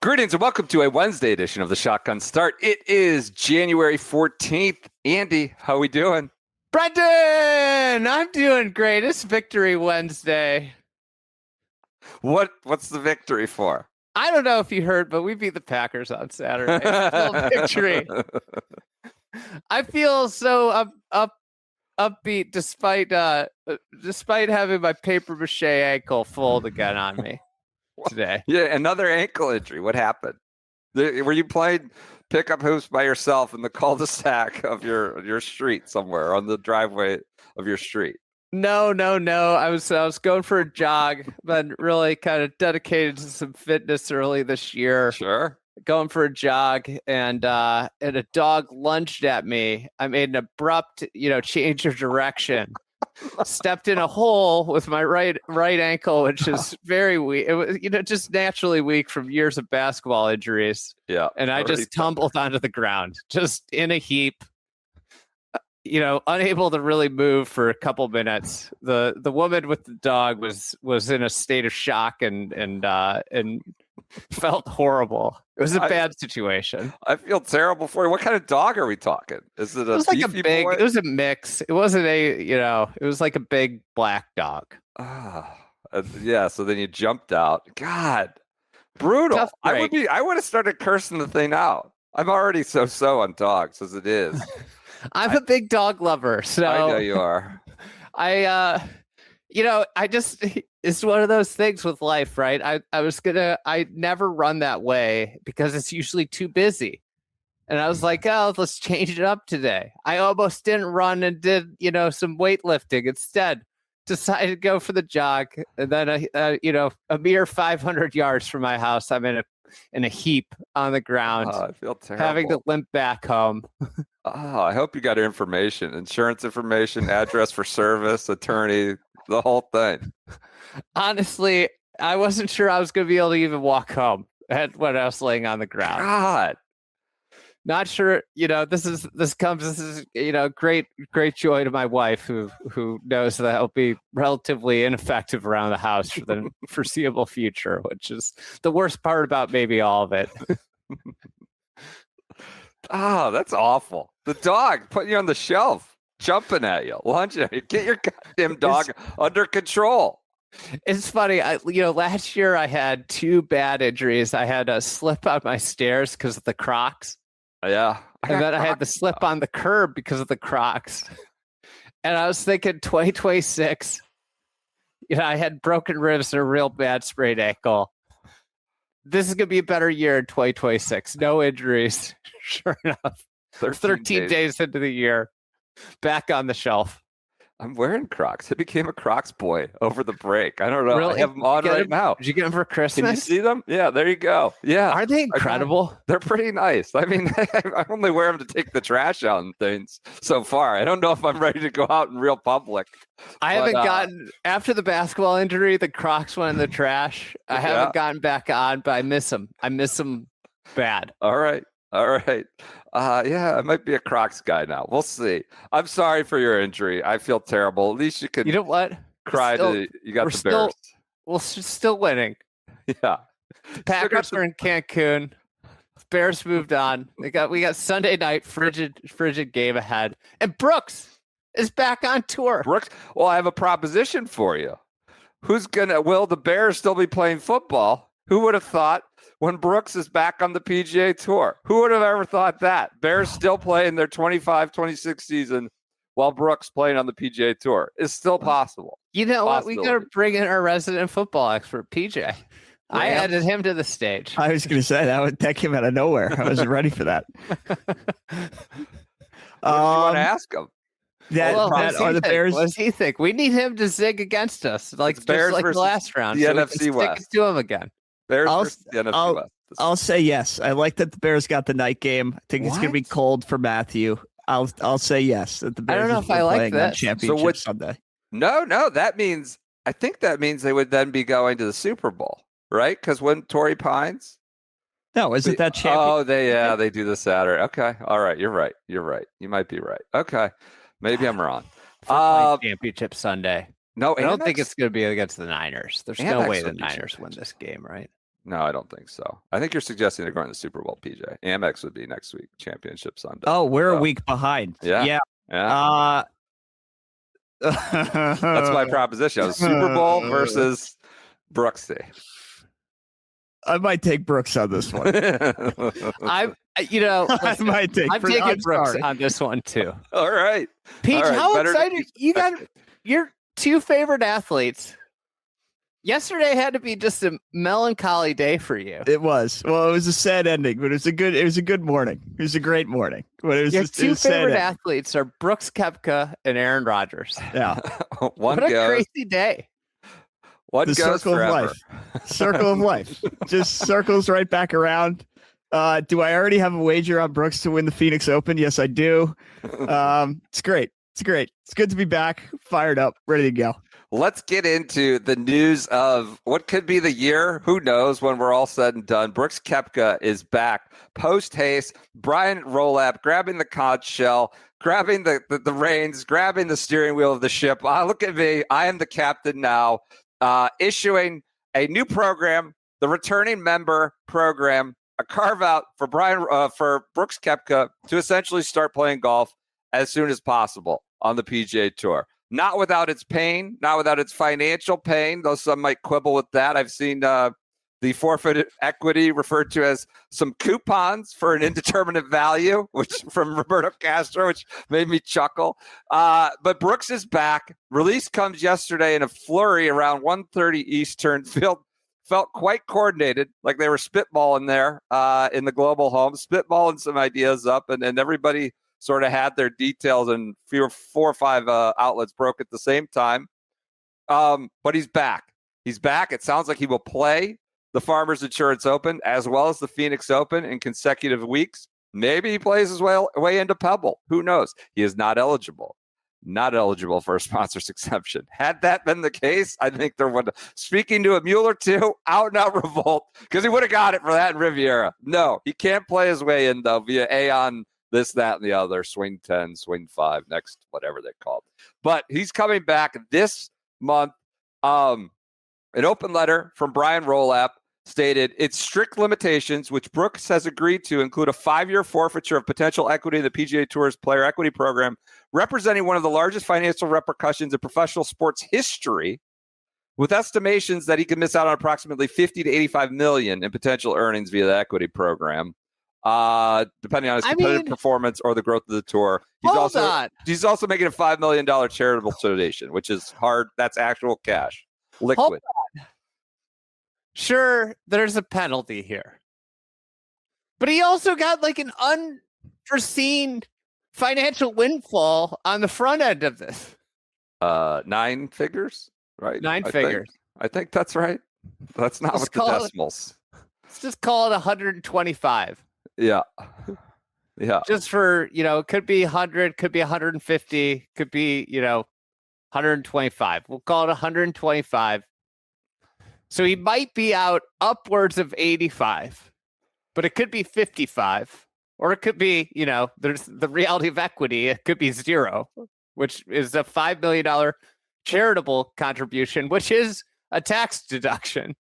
Greetings and welcome to a Wednesday edition of the Shotgun Start. It is January 14th. Andy, how we doing? Brendan, I'm doing great. It's Victory Wednesday. What's the victory for? I don't know if you heard, but we beat the Packers on Saturday. Still a victory. I feel so upbeat despite having my paper mache ankle fold again on me today. Yeah, another ankle injury. What happened? Were you playing pickup hoops by yourself in the cul-de-sac of your street somewhere on the driveway of your street? No. I was going for a jog, been really kind of dedicated to some fitness early this year. Sure. Going for a jog, and a dog lunged at me. I made an abrupt, change of direction. Stepped in a hole with my right ankle, which is very weak. It was, just naturally weak from years of basketball injuries. Yeah. And I just tumbled onto the ground, just in a heap. Unable to really move for a couple minutes. The woman with the dog was in a state of shock and felt horrible. It was a bad situation. I feel terrible for you. What kind of dog are we talking? Is it a beefy boy? It was a mix. It wasn't it was like a big black dog. Yeah. So then you jumped out. God, brutal. I would have started cursing the thing out. I'm already so on dogs as it is. I'm a big dog lover, so I know you are. It's one of those things with life, right? I never run that way because it's usually too busy. And I was like, oh, let's change it up today. I almost didn't run and did, some weightlifting instead. Decided to go for the jog. And then, a mere 500 yards from my house, I'm in a heap on the ground. I feel terrible. Having to limp back home. I hope you got your information, insurance information, address for service, attorney, the whole thing. Honestly, I wasn't sure I was going to be able to even walk home when I was laying on the ground. God, not sure. This is great joy to my wife who knows that I'll be relatively ineffective around the house for the foreseeable future, which is the worst part about maybe all of it. That's awful. The dog putting you on the shelf, jumping at you, lunging at you. Get your goddamn dog under control. It's funny. Last year I had two bad injuries. I had a slip on my stairs because of the Crocs. Yeah. And then I had the slip on the curb because of the Crocs. And I was thinking 2026, I had broken ribs and a real bad sprained ankle. This is going to be a better year in 2026. No injuries. Sure enough. 13 days into the year. Back on the shelf. I'm wearing Crocs. I became a Crocs boy over the break. I don't know. Really? I have them on right now. Did you get them for Christmas? Can you see them? Yeah, there you go. Yeah. Aren't they incredible? They're pretty nice. I mean, I only wear them to take the trash out and things so far. I don't know if I'm ready to go out in real public. I haven't gotten, after the basketball injury, the Crocs went in the trash. I haven't gotten back on, but I miss them. I miss them bad. All right. I might be a Crocs guy now. We'll see. I'm sorry for your injury. I feel terrible. At least you can. You know what? Cry you got the Bears. We're still winning. Yeah. The Packers are in Cancun. Bears moved on. We got Sunday night frigid game ahead, and Brooks is back on tour. Brooks. Well, I have a proposition for you. Will the Bears still be playing football? Who would have thought? When Brooks is back on the PGA Tour. Who would have ever thought that? Bears still playing their 25-26 season while Brooks playing on the PGA Tour. It's still possible. You know what? We got to bring in our resident football expert, PJ. I added him to the stage. I was going to say that came out of nowhere. I wasn't ready for that. What did you want to ask him? Are the Bears? What does he think? We need him to zig against us, like the last round. The NFC West. Stick it to him again. I'll say yes. I like that the Bears got the night game. I think it's going to be cold for Matthew. I'll say yes. That the Bears I don't know if I like that. Championship Sunday. No. I think that means they would then be going to the Super Bowl, right? Because when Torrey Pines. No, isn't that championship? Oh, they do the Saturday. Okay. All right. You're right. You might be right. Okay. Maybe I'm wrong. Championship Sunday. No, I don't think it's going to be against the Niners. There's no way the Niners win this game, right? No, I don't think so. I think you're suggesting they're going to the Super Bowl, PJ. Amex would be next week. Championship Sunday. Oh, we're a week behind. Yeah. That's my proposition. I was Super Bowl versus Brooksy. I might take Brooks on this one. I'm taking Brooks on this one too. All right. Pete, how excited you got your two favorite athletes. Yesterday had to be just a melancholy day for you. It was. Well, it was a sad ending, but it was a good morning. It was a great morning. But it was your just, two favorite athletes are Brooks Koepka and Aaron Rodgers. Yeah. What a crazy day. One the goes circle forever. of life. Circle of life. Just circles right back around. Do I already have a wager on Brooks to win the Phoenix Open? Yes, I do. It's great. It's great. It's good to be back, fired up, ready to go. Let's get into the news of what could be the year. Who knows when we're all said and done. Brooks Koepka is back post haste. Brian Rolapp grabbing the conch shell, grabbing the reins, grabbing the steering wheel of the ship. Look at me. I am the captain now. Issuing a new program, the returning member program, a carve out for for Brooks Koepka to essentially start playing golf as soon as possible on the PGA Tour. Not without its pain, not without its financial pain, though some might quibble with that. I've seen the forfeited equity referred to as some coupons for an indeterminate value, which from Roberto Castro, which made me chuckle. But Brooks is back. Release comes yesterday in a flurry around 1:30 Eastern. Felt quite coordinated, like they were spitballing there in the global home, spitballing some ideas up, and everybody sort of had their details, and 4 or 5 outlets broke at the same time. But he's back. He's back. It sounds like he will play the Farmers Insurance Open as well as the Phoenix Open in consecutive weeks. Maybe he plays his way into Pebble. Who knows? He is not eligible. Not eligible for a sponsor's exception. Had that been the case, I think there would. Speaking to a Mueller too, out and out revolt, because he would have got it for that in Riviera. No, he can't play his way in though via Aon. This, that, and the other, swing 10, swing 5, next, whatever they call it. But he's coming back this month. An open letter from Brian Rolapp stated its strict limitations, which Brooks has agreed to, include a 5-year forfeiture of potential equity in the PGA Tour's player equity program, representing one of the largest financial repercussions in professional sports history, with estimations that he could miss out on approximately 50 to 85 million in potential earnings via the equity program. Depending on his competitive performance or the growth of the tour. He's also making a $5 million charitable donation, which is hard. That's actual cash, liquid. Sure, there's a penalty here, but he also got like an unforeseen financial windfall on the front end of this. 9 figures, right? 9 figures. I think that's right. That's not with the decimals. Let's just call it 125. Yeah. Just for, it could be 100, could be 150, could be, 125. We'll call it 125. So he might be out upwards of 85, but it could be 55, or it could be, there's the reality of equity. It could be 0, which is a $5 million charitable contribution, which is a tax deduction.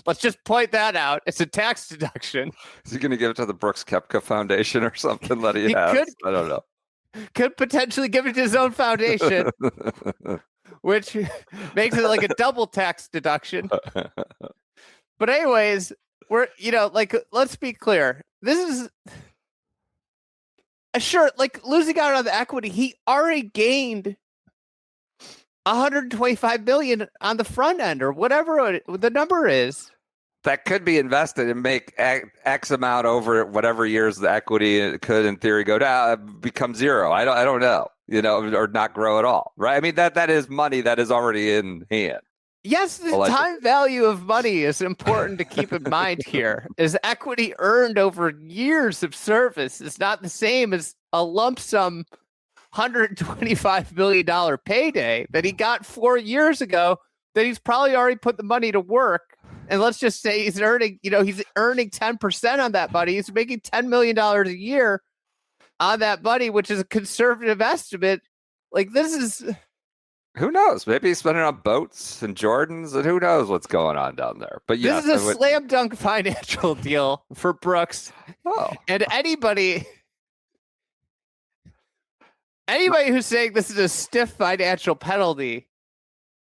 Let's just point that out. It's a tax deduction. Is he going to give it to the Brooks Koepka Foundation or something that he has? I don't know. Could potentially give it to his own foundation, which makes it like a double tax deduction. But anyways, let's be clear. This is sure, losing out on the equity. He already gained 125 million on the front end, or whatever the number is. That could be invested and make X amount over whatever years the equity could, in theory, go down, become 0. I don't know, or not grow at all, right? I mean, that is money that is already in hand. Yes, the time value of money is important to keep in mind here. Is equity earned over years of service is not the same as a lump sum $125 million payday that he got 4 years ago that he's probably already put the money to work. And let's just say he's earning 10% on that money. He's making $10 million a year on that money, which is a conservative estimate. This is Who knows? Maybe he's spending on boats and Jordans, and who knows what's going on down there. But yeah, this is a slam dunk financial deal for Brooks. Oh. And anybody who's saying this is a stiff financial penalty,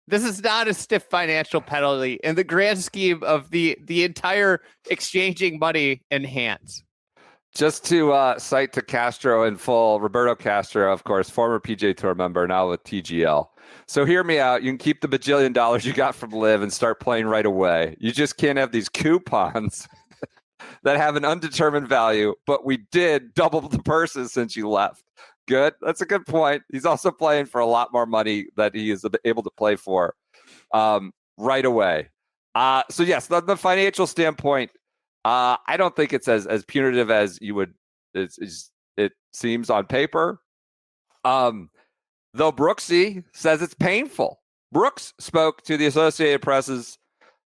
this is not a stiff financial penalty in the grand scheme of the entire exchanging money in hands. Just to cite to Castro in full, Roberto Castro, of course, former PGA Tour member, now with TGL. So hear me out. You can keep the bajillion dollars you got from Liv and start playing right away. You just can't have these coupons that have an undetermined value, but we did double the purses since you left. Good. That's a good point. He's also playing for a lot more money that he is able to play for right away. So yes, the financial standpoint, I don't think it's as punitive as you would. It seems on paper. Though Brooksy says it's painful. Brooks spoke to the Associated Press's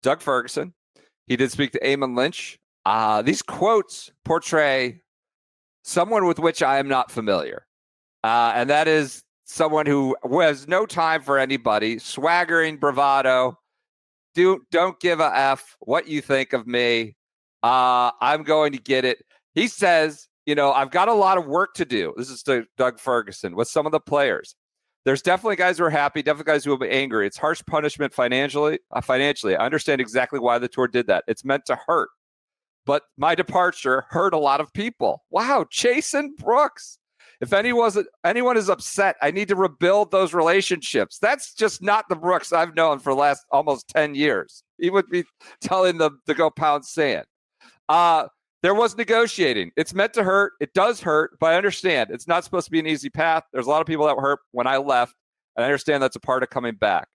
Doug Ferguson. He did speak to Eamon Lynch. These quotes portray someone with which I am not familiar. And that is someone who has no time for anybody, swaggering bravado. Don't give a F what you think of me. I'm going to get it. He says, I've got a lot of work to do. This is to Doug Ferguson with some of the players. There's definitely guys who are happy, definitely guys who will be angry. It's harsh punishment financially. I understand exactly why the tour did that. It's meant to hurt. But my departure hurt a lot of people. Wow, Jason Brooks. If anyone is upset, I need to rebuild those relationships. That's just not the Brooks I've known for the last almost 10 years. He would be telling them to go pound sand. There was negotiating. It's meant to hurt. It does hurt, but I understand it's not supposed to be an easy path. There's a lot of people that were hurt when I left, and I understand that's a part of coming back.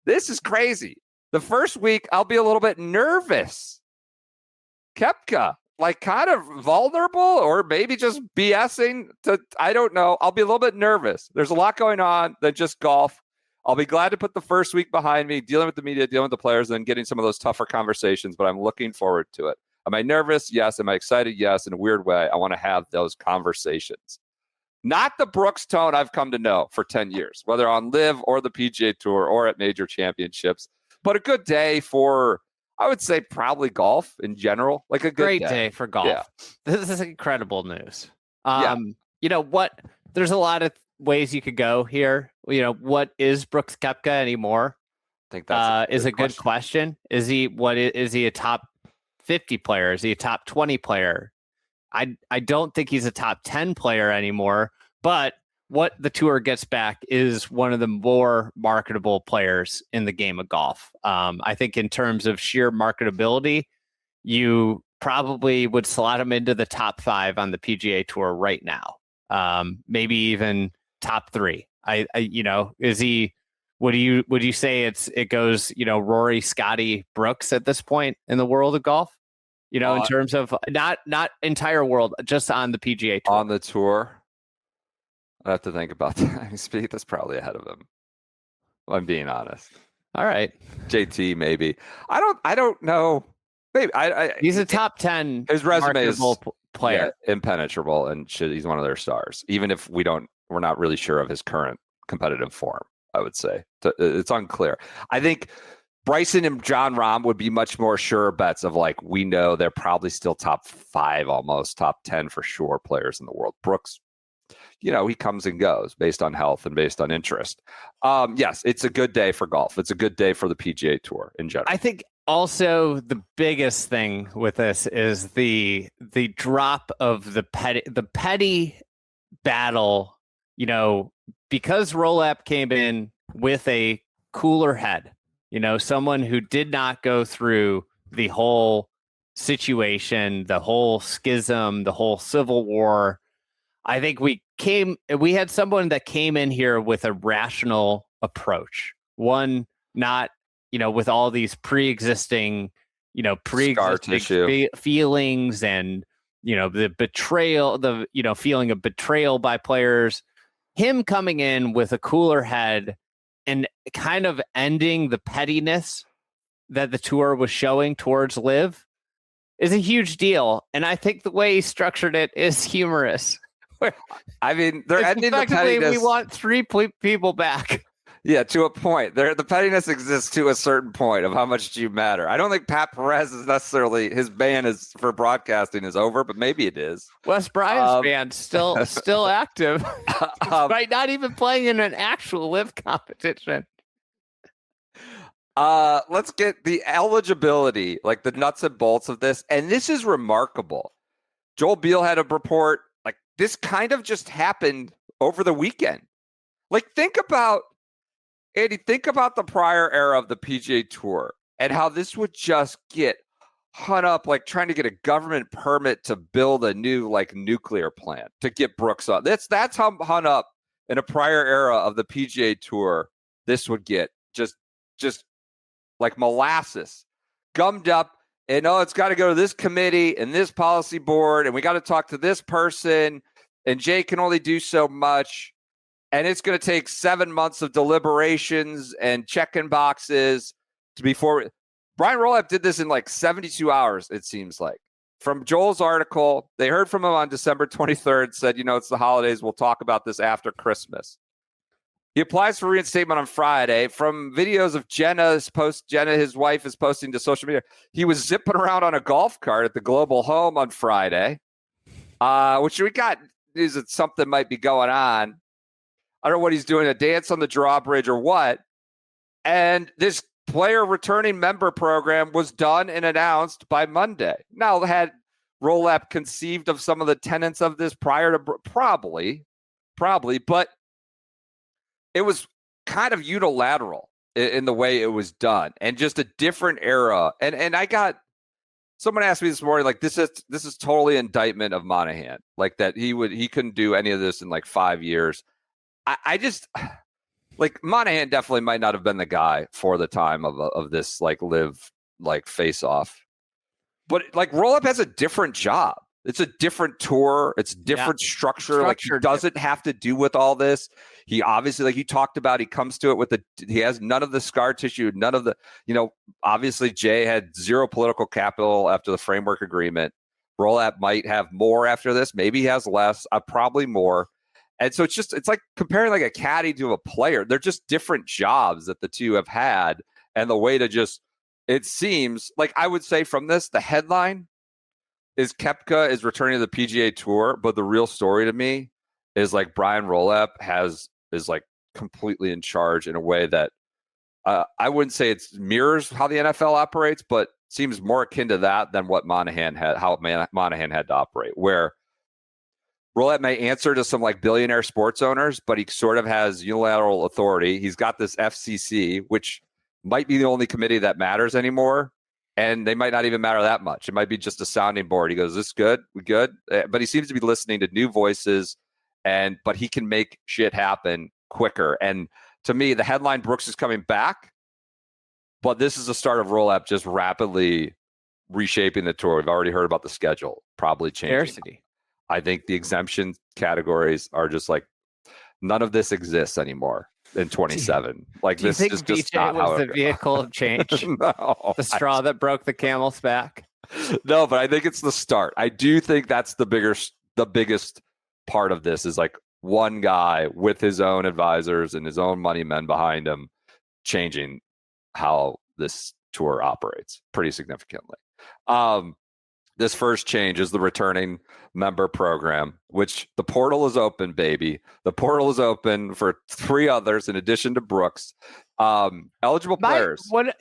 This is crazy. The first week, I'll be a little bit nervous. Kepka, kind of vulnerable or maybe just BSing. I don't know. I'll be a little bit nervous. There's a lot going on than just golf. I'll be glad to put the first week behind me, dealing with the media, dealing with the players, and then getting some of those tougher conversations, but I'm looking forward to it. Am I nervous? Yes. Am I excited? Yes. In a weird way, I want to have those conversations. Not the Brooks tone I've come to know for 10 years, whether on Live or the PGA Tour or at major championships, but a good day for, I would say, probably golf in general. Like a good great day for golf. Yeah. This is incredible news. Yeah. You know what? There's a lot of ways you could go here. What is Brooks Koepka anymore? I think that's is a good question. Is he a top 50 player? Is he a top 20 player? I don't think he's a top 10 player anymore, but what the tour gets back is one of the more marketable players in the game of golf. I think in terms of sheer marketability, you probably would slot him into the top 5 on the PGA Tour right now. Maybe even top 3. Is he? Would you say it goes Rory, Scotty, Brooks at this point in the world of golf? In terms of not entire world, just on the PGA Tour. On the tour, I have to think about that. Speed is probably ahead of him. I'm being honest. All right, JT maybe. I don't know. Maybe he's a top 10. His resume is player, impenetrable, and he's one of their stars. Even if we're not really sure of his current competitive form. I would say it's unclear. I think Bryson and John Rahm would be much more sure bets of we know they're probably still top 5, almost top 10 for sure players in the world. Brooks, he comes and goes based on health and based on interest. Yes, it's a good day for golf. It's a good day for the PGA Tour in general. I think also the biggest thing with this is the drop of the petty battle, because Rolapp came in with a cooler head, someone who did not go through the whole situation, the whole schism, the whole civil war. I think we had someone that came in here with a rational approach, one not, with all these pre-existing feelings and, the betrayal, feeling of betrayal by players. Him coming in with a cooler head and kind of ending the pettiness that the tour was showing towards Liv is a huge deal. And I think the way he structured it is humorous. I mean, they're ending the pettiness. We want 3 people back. Yeah, to a point. The pettiness exists to a certain point of how much do you matter. I don't think Pat Perez is necessarily his ban is for broadcasting is over, but maybe it is. Wes Bryant's band still active, despite not even playing in an actual live competition. Let's get the eligibility, like the nuts and bolts of this, and this is remarkable. Joel Beal had a report like this kind of just happened over the weekend. Like think about the prior era of the PGA Tour and how this would just get hung up, like trying to get a government permit to build a new like nuclear plant to get Brooks on. That's how hung up in a prior era of the PGA Tour this would get. Just like molasses, gummed up, and it's got to go to this committee and this policy board, and we got to talk to this person, and Jay can only do so much. And it's going to take 7 months of deliberations and checking boxes before Brian Rolapp did this in like 72 hours, it seems like. From Joel's article, they heard from him on December 23rd, said, it's the holidays. We'll talk about this after Christmas. He applies for reinstatement on Friday. From videos of Jenna, his wife, is posting to social media. He was zipping around on a golf cart at the Global Home on Friday, which we got is that something might be going on. I don't know what he's doing, a dance on the drawbridge or what. And this player returning member program was done and announced by Monday. Now, had Rolapp conceived of some of the tenets of this prior to probably, but it was kind of unilateral in the way it was done and just a different era. And I got someone asked me this morning, like, this is totally indictment of Monahan, like that he couldn't do any of this in like 5 years. I just like Monahan definitely might not have been the guy for the time of this like live like face off, but like Rolapp has a different job. It's a different tour. It's different structure. Like he doesn't have to do with all this. He obviously, like you talked about, he comes to it with he has none of the scar tissue, none of the, obviously Jay had zero political capital after the framework agreement. Rolapp might have more after this. Maybe he has less, probably more. And so it's like comparing like a caddy to a player. They're just different jobs that the two have had. And the way to it seems like I would say from this, the headline is Kepka is returning to the PGA Tour. But the real story to me is like Brian Rolapp is like completely in charge in a way that I wouldn't say it mirrors how the NFL operates, but seems more akin to that than what Monahan had to operate, where Rolapp may answer to some like billionaire sports owners, but he sort of has unilateral authority. He's got this FCC, which might be the only committee that matters anymore. And they might not even matter that much. It might be just a sounding board. He goes, "This good? We good?" But he seems to be listening to new voices, but he can make shit happen quicker. And to me, the headline Brooks is coming back, but this is the start of Rolapp just rapidly reshaping the tour. We've already heard about the schedule probably changing. Scarcity. I think the exemption categories are just like none of this exists anymore in 27. Like this is just not how the vehicle of change. No, the straw that broke the camel's back. No, but I think it's the start. I do think that's the biggest part of this is like one guy with his own advisors and his own money men behind him changing how this tour operates pretty significantly. This first change is the returning member program, which the portal is open, baby. The portal is open for 3 others in addition to Brooks. Eligible players. And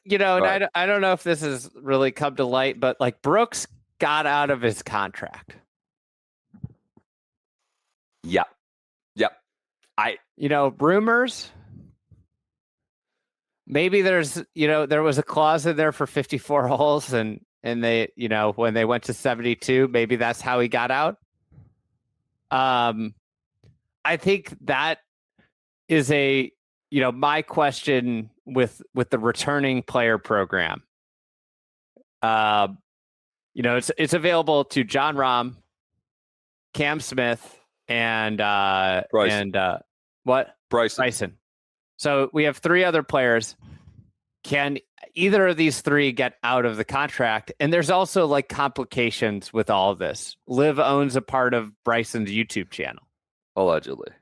I don't know if this has really come to light, but like Brooks got out of his contract. Yep. Rumors. Maybe there was a clause in there for 54 holes and they, when they went to 72, maybe that's how he got out. I think that is my question with the returning player program. It's available to John Rahm, Cam Smith, and Bryson. So we have 3 other players. Can either of these 3 get out of the contract? And there's also like complications with all of this. Liv owns a part of Bryson's YouTube channel. Allegedly.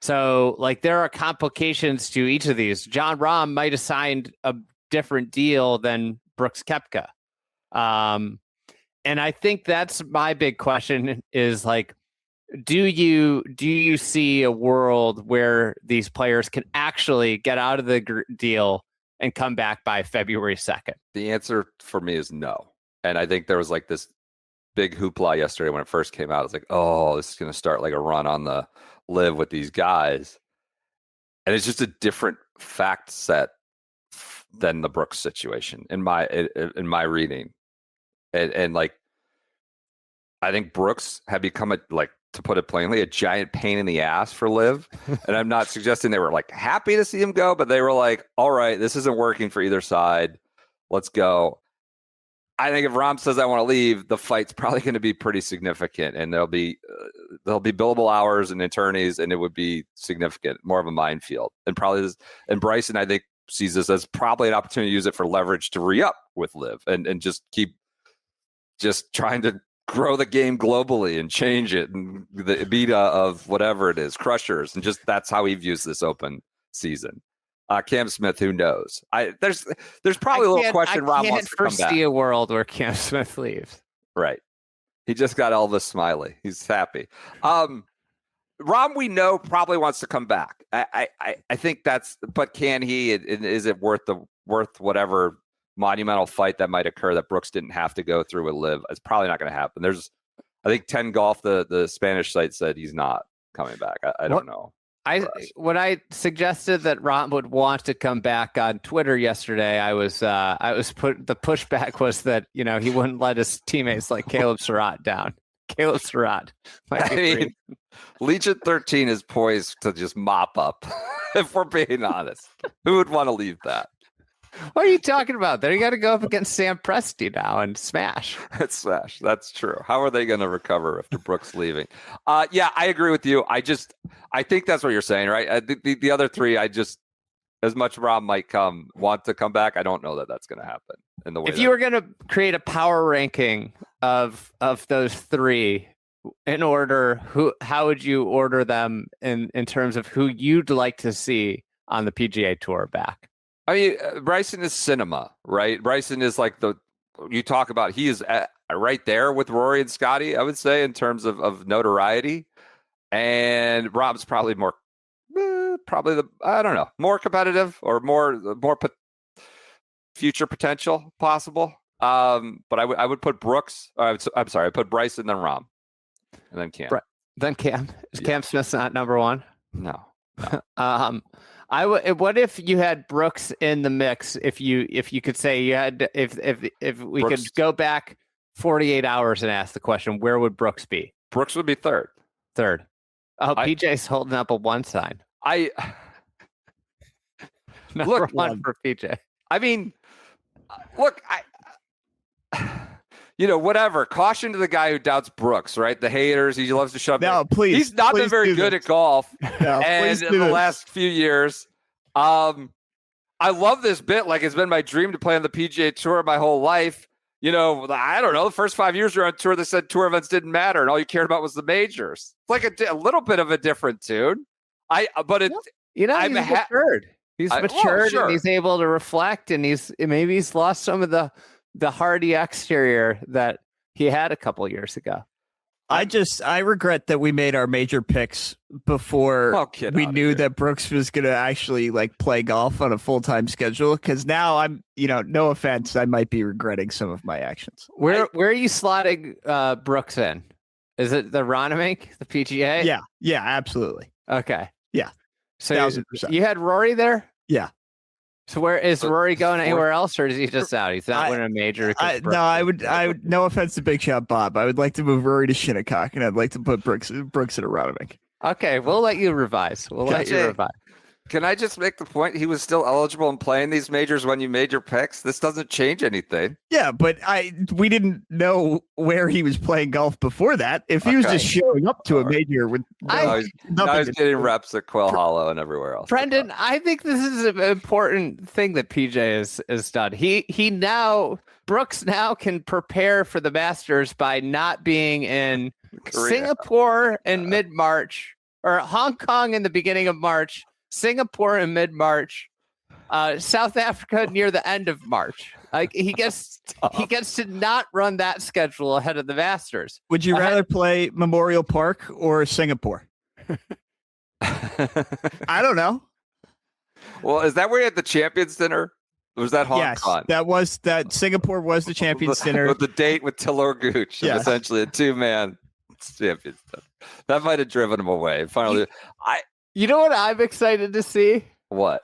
So, like, there are complications to each of these. Jon Rahm might have signed a different deal than Brooks Koepka. And I think that's my big question is, like, do you see a world where these players can actually get out of the deal and come back by February 2nd? The answer for me is no. And I think there was like this big hoopla yesterday when it first came out. It's like, oh, this is going to start like a run on the live with these guys. And it's just a different fact set than the Brooks situation in my reading. And like, I think Brooks had become to put it plainly, a giant pain in the ass for Liv. And I'm not suggesting they were like happy to see him go, but they were like, all right, this isn't working for either side. Let's go. I think if Rahm says I want to leave, the fight's probably going to be pretty significant, and there'll be billable hours and attorneys, and it would be significant, more of a minefield. And Bryson, I think, sees this as probably an opportunity to use it for leverage to re-up with Liv and just keep trying to grow the game globally and change it, and the beta of whatever it is, crushers, and just that's how he views this Open season. Cam Smith, who knows? There's probably a little question. Rob wants to come back. I can't foresee a world where Cam Smith leaves. Right. He just got Elvis Smiley. He's happy. Rahm, we know, probably wants to come back. I think that's, but can he? Is it worth whatever monumental fight that might occur that Brooks didn't have to go through with Liv? It's probably not going to happen. There's, I think 10 Golf, the Spanish site said he's not coming back. I don't know. When I suggested that Rahm would want to come back on Twitter yesterday, the pushback was that, he wouldn't let his teammates like Caleb Surratt down. Caleb Surratt. Legion 13 is poised to just mop up, if we're being honest. Who would want to leave that? What are you talking about? They got to go up against Sam Presti now and smash. Smash. That's true. How are they going to recover after Brooks leaving? Yeah, I agree with you. I think that's what you're saying, right? The other three, as much Rahm might want to come back, I don't know that that's going to happen in the way. If you were going to create a power ranking of those three in order, how would you order them in terms of who you'd like to see on the PGA Tour back? I mean, Bryson is cinema, right? Bryson is like you talk about, he is right there with Rory and Scotty, I would say, in terms of notoriety. And Rob's probably more competitive or more future potential possible. But I would put Brooks. I'm sorry, I put Bryson, then Rahm, and then Cam. Then Cam. Is Cam Smith not number one? No. What if you had Brooks in the mix? If you could say you had, if we Brooks, could go back 48 hours and ask the question, where would Brooks be? Brooks would be third. Oh, PJ's holding up a 1 sign. Number one for PJ. I mean, look, whatever. Caution to the guy who doubts Brooks, right? The haters. He loves to shove. No, please. He's not been very good at golf. No, and in the last few years, I love this bit. Like, it's been my dream to play on the PGA Tour my whole life. I don't know. The first 5 years you're on tour, they said tour events didn't matter, and all you cared about was the majors. It's like a little bit of a different tune. He's matured. He's matured, sure. And he's able to reflect, and maybe he's lost some of the hardy exterior that he had a couple years ago. I regret that we made our major picks before we knew that Brooks was going to actually play golf on a full-time schedule. Because now I'm, no offense, I might be regretting some of my actions. Where are you slotting Brooks in? Is it the Ronimink, the PGA? Yeah, absolutely. Okay. Yeah. So 1000%. You had Rory there? Yeah. So where is Rory going anywhere else, or is he just out? He's not winning a major. I would. No offense to Big Shot Bob. I would like to move Rory to Shinnecock, and I'd like to put Brooks in a Ronimink. Okay, we'll let you revise. Can I just make the point? He was still eligible and playing these majors when you made your picks. This doesn't change anything. Yeah, but we didn't know where he was playing golf before that. If he was just showing up to a major with he's getting reps at Quail Hollow and everywhere else. Brendan, I think this is an important thing that PJ has done. Brooks now can prepare for the Masters by not being in Singapore in mid-March or Hong Kong in the beginning of March, Singapore in mid-March, South Africa near the end of March. Like he gets to not run that schedule ahead of the Masters. Would you rather play Memorial Park or Singapore? I don't know. Well, is that where you had the Champions Dinner? Or was that Hong Kong? That Singapore was the Champions Dinner. With the date with Tiller Gooch. Yes. Essentially a 2-man Champions Dinner. That might have driven him away. Finally, You know what I'm excited to see? What?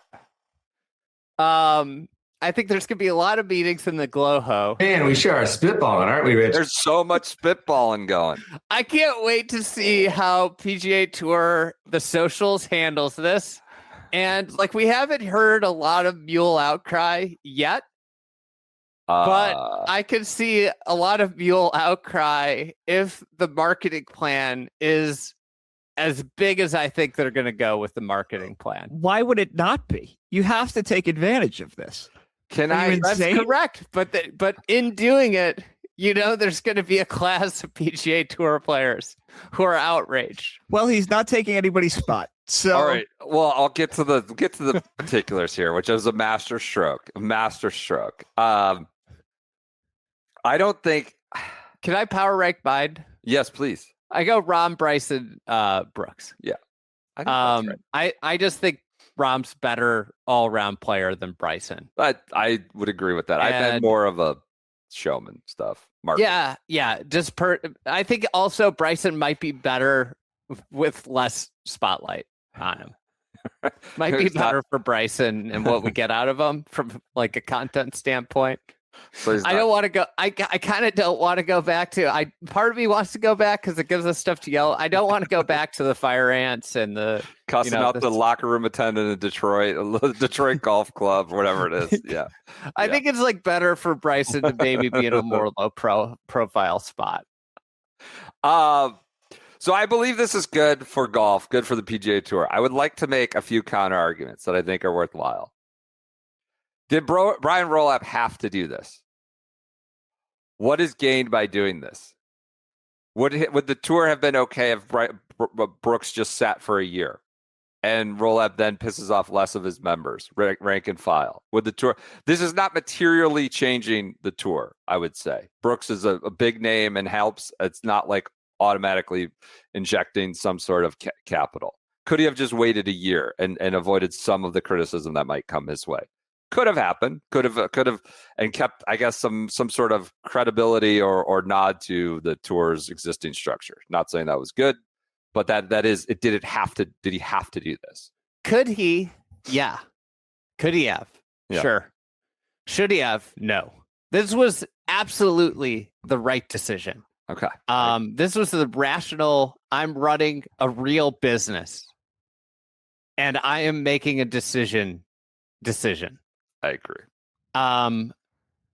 I think there's going to be a lot of meetings in the GlowHo. Man, we sure are spitballing, aren't we, Rich? There's so much spitballing going. I can't wait to see how PGA Tour, the socials, handles this. And like, we haven't heard a lot of mule outcry yet, but I could see a lot of mule outcry if the marketing plan is as big as I think they're going to go with the marketing plan. Why would it not be? You have to take advantage of this. That's correct. But in doing it, there's going to be a class of PGA Tour players who are outraged. Well, he's not taking anybody's spot. So all right. Well, I'll get to the particulars here, which is a master stroke. I don't think. Can I power rank mine? Yes, please. I go Rahm, Bryson, Brooks. Yeah. I think that's right. I just think Rahm's better all-round player than Bryson. I would agree with that. I've been more of a showman stuff. Yeah. I think also Bryson might be better with less spotlight on him. Might be better for Bryson and what we get out of him from like a content standpoint. So I don't want to go. I kind of don't want to go back to. Part of me wants to go back because it gives us stuff to yell. I don't want to go back to the fire ants and the cussing out the locker room attendant in Detroit Golf Club, whatever it is. Yeah, I think it's like better for Bryson to maybe be in a more low profile spot. So I believe this is good for golf, good for the PGA Tour. I would like to make a few counter arguments that I think are worthwhile. Did Brian Rolapp have to do this? What is gained by doing this? Would the tour have been okay if Brooks just sat for a year and Rolapp then pisses off less of his members, rank and file? Would the tour? This is not materially changing the tour, I would say. Brooks is a big name and helps. It's not like automatically injecting some sort of capital. Could he have just waited a year and avoided some of the criticism that might come his way? Could have happened. Could have, and kept, I guess, some sort of credibility or nod to the tour's existing structure. Not saying that was good, but that is it. Did he have to do this? Could he? Yeah. Could he have? Yeah. Sure. Should he have? No. This was absolutely the right decision. Okay. This was the rational. I'm running a real business, and I am making a decision. I agree.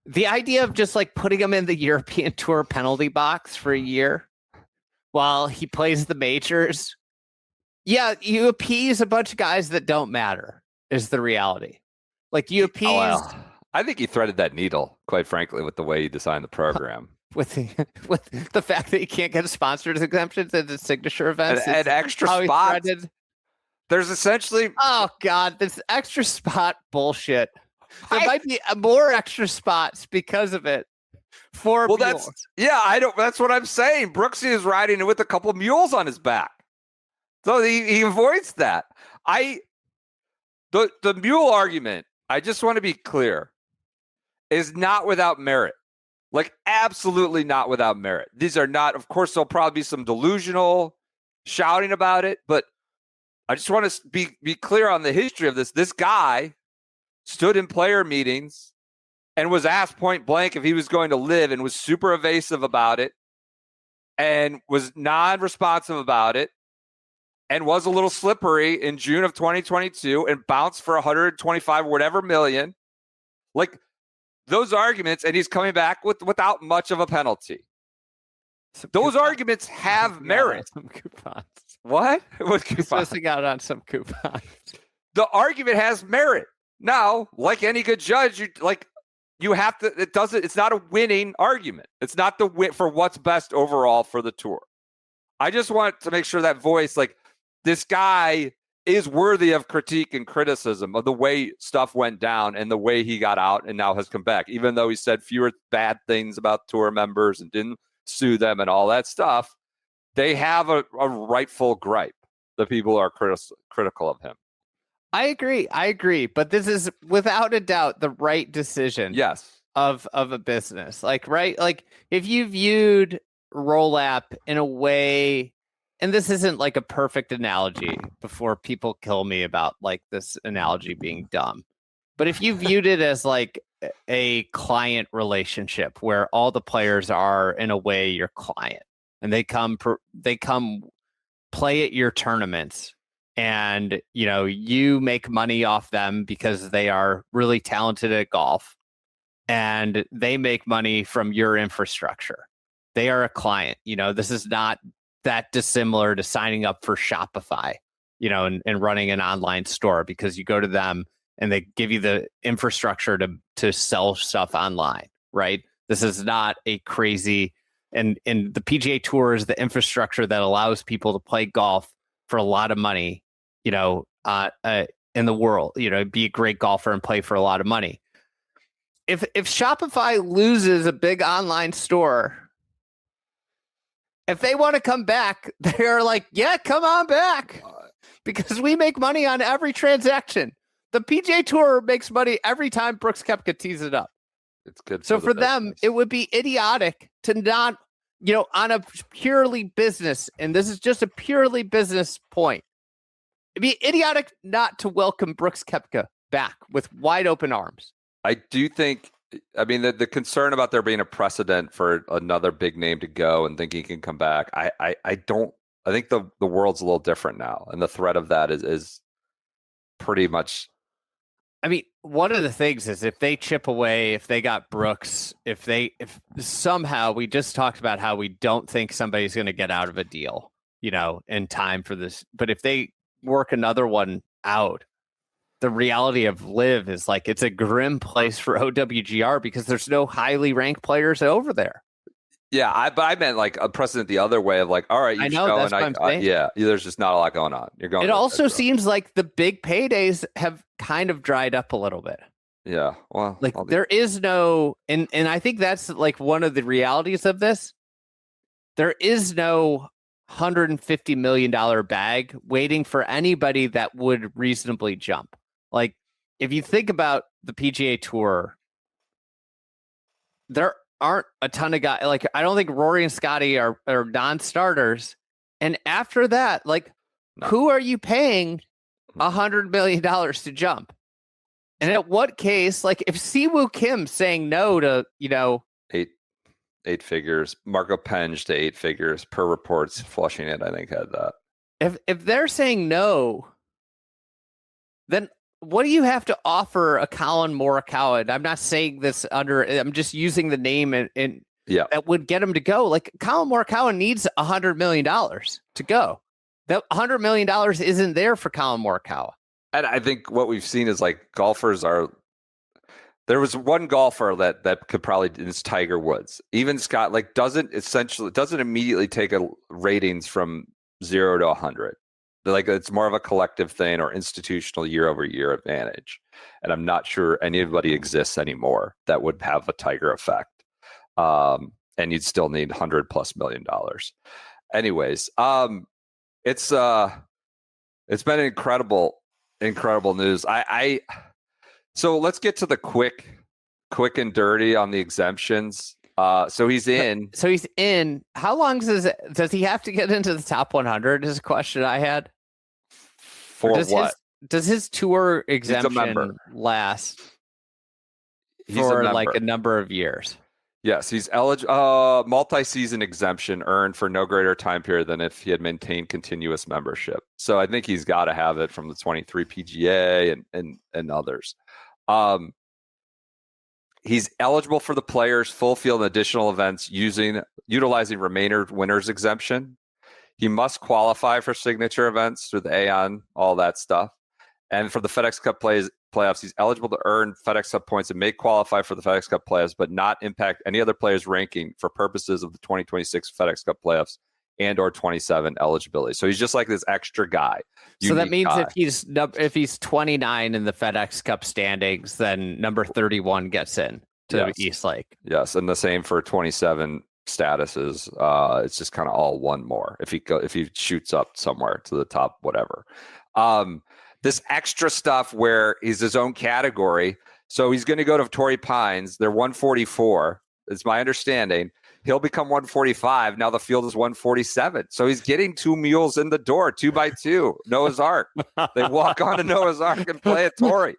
The idea of just like putting him in the European Tour penalty box for a year while he plays the majors. Yeah, you appease a bunch of guys that don't matter is the reality. Like you appease. Oh, well. I think he threaded that needle, quite frankly, with the way he designed the program. With the fact that he can't get sponsors exemptions at the signature events and extra spots. There's essentially this extra spot bullshit. There might be more extra spots because of it. Mules. That's what I'm saying. Brooksy is riding with a couple of mules on his back, so he avoids that. The mule argument. I just want to be clear, is not without merit. Like absolutely not without merit. These are not. Of course, there'll probably be some delusional shouting about it, but I just want to be clear on the history of this. This guy stood in player meetings and was asked point blank if he was going to live and was super evasive about it and was non-responsive about it and was a little slippery in June of 2022 and bounced for 125 whatever million. Like those arguments, and he's coming back without much of a penalty. Those arguments have merit. Some coupons. What? What coupons? Missing out on some coupons. The argument has merit. Now, like any good judge, you have to. It's not a winning argument. It's not the win for what's best overall for the tour. I just want to make sure that voice, like this guy is worthy of critique and criticism of the way stuff went down and the way he got out and now has come back, even though he said fewer bad things about tour members and didn't sue them and all that stuff. They have a rightful gripe. The people are critical of him. I agree. But this is without a doubt the right decision. Yes. Of a business. Like, right? Like if you viewed Rolapp in a way, and this isn't like a perfect analogy before people kill me about like this analogy being dumb. But if you viewed it as like a client relationship where all the players are in a way your client and they come play at your tournaments and you make money off them because they are really talented at golf and they make money from your infrastructure. They are a client. This is not that dissimilar to signing up for Shopify, and running an online store because you go to them and they give you the infrastructure to sell stuff online, right? This is not a crazy, and the PGA Tour is the infrastructure that allows people to play golf for a lot of money, in the world, be a great golfer and play for a lot of money. If Shopify loses a big online store, if they want to come back, they're like, yeah, come on back because we make money on every transaction. The PGA Tour makes money every time Brooks Koepka tees it up. It's good. So for them, it would be idiotic to not, on a purely business, and this is just a purely business point. It'd be idiotic not to welcome Brooks Koepka back with wide open arms. I do think, the concern about there being a precedent for another big name to go and think he can come back, I think the world's a little different now. And the threat of that is pretty much. One of the things is if they chip away, if they got Brooks, if somehow we just talked about how we don't think somebody's going to get out of a deal, in time for this. But if they work another one out, the reality of LIV is like it's a grim place for OWGR because there's no highly ranked players over there. Yeah, but I meant like a precedent the other way of like, all right, I know that's what I'm saying. Yeah, there's just not a lot going on. You're going. It also seems like the big paydays have kind of dried up a little bit. Yeah, well, like there is no, and I think that's like one of the realities of this. There is no $150 million bag waiting for anybody that would reasonably jump. Like, if you think about the PGA Tour, there aren't a ton of guys. Like, I don't think Rory and Scotty are non-starters. And after that, like, who are you paying $100 million to jump? And at what case, like, if Siwoo Kim saying no to, eight figures, Marco Penge to 8 figures per reports, Flushing It, I think, had that. If they're saying no, then what do you have to offer a Colin Morikawa? And I'm not saying this I'm just using the name and that would get him to go. Like Colin Morikawa needs $100 million to go. That $100 million isn't there for Colin Morikawa. And I think what we've seen is like golfers are. There was one golfer that could probably, it's Tiger Woods. Even Scott doesn't immediately take ratings from 0 to 100. Like it's more of a collective thing or institutional year-over-year advantage. And I'm not sure anybody exists anymore that would have a Tiger effect. And you'd still need $100+ million. Anyways, it's been incredible news. So let's get to the quick and dirty on the exemptions. So he's in. How long does he have to get into the top 100 is a question I had. For what? Does his tour exemption last for like a number of years? Yes, he's eligible. Multi-season exemption earned for no greater time period than if he had maintained continuous membership. So I think he's got to have it from the 23 PGA and others. He's eligible for the players' full field and additional events utilizing Remainder winners exemption. He must qualify for signature events through the Aon, all that stuff. And for the FedEx Cup playoffs, he's eligible to earn FedEx Cup points and may qualify for the FedEx Cup playoffs, but not impact any other player's ranking for purposes of the 2026 FedEx Cup playoffs and or 27 eligibility. So he's just like this extra guy. So that unique means guy. if he's 29 in the FedEx Cup standings, then number 31 gets in to Yes. East Lake. Yes, and the same for 27 statuses. It's just kind of all one more if he shoots up somewhere to the top, whatever. This extra stuff where he's his own category. So he's going to go to Torrey Pines. They're 144. It's my understanding. He'll become 145. Now the field is 147. So he's getting 2 mules in the door, 2 by 2. Noah's Ark. They walk on to Noah's Ark and play at Torrey.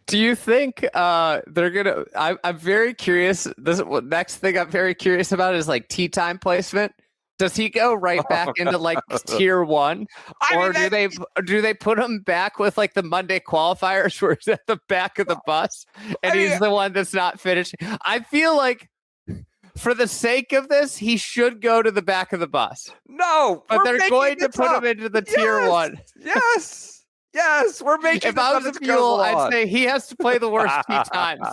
Do you think they're gonna? I'm very curious. Next thing I'm very curious about is like tee time placement. Does he go right back into like tier 1, or do they put him back with like the Monday qualifiers where he's at the back of the bus and he's the one that's not finishing? I feel like for the sake of this, he should go to the back of the bus. No, but they're going to put him into the tier 1. Yes, we're making. If I was a mule, I'd say he has to play the worst tee times.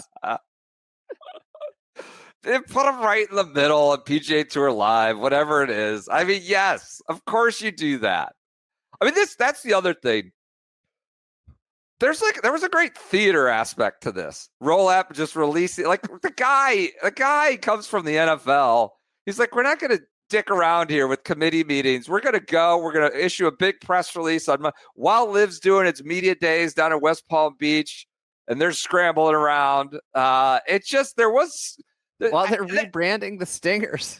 They put him right in the middle of PGA Tour Live, whatever it is. I mean, yes, of course you do that. I mean, that's the other thing. There was a great theater aspect to this. Rolapp just releasing, like the guy comes from the NFL. He's like, we're not going to dick around here with committee meetings. We're going to issue a big press release while Liv's doing its media days down in West Palm Beach, and they're scrambling around. It's just, while they're rebranding the Stingers.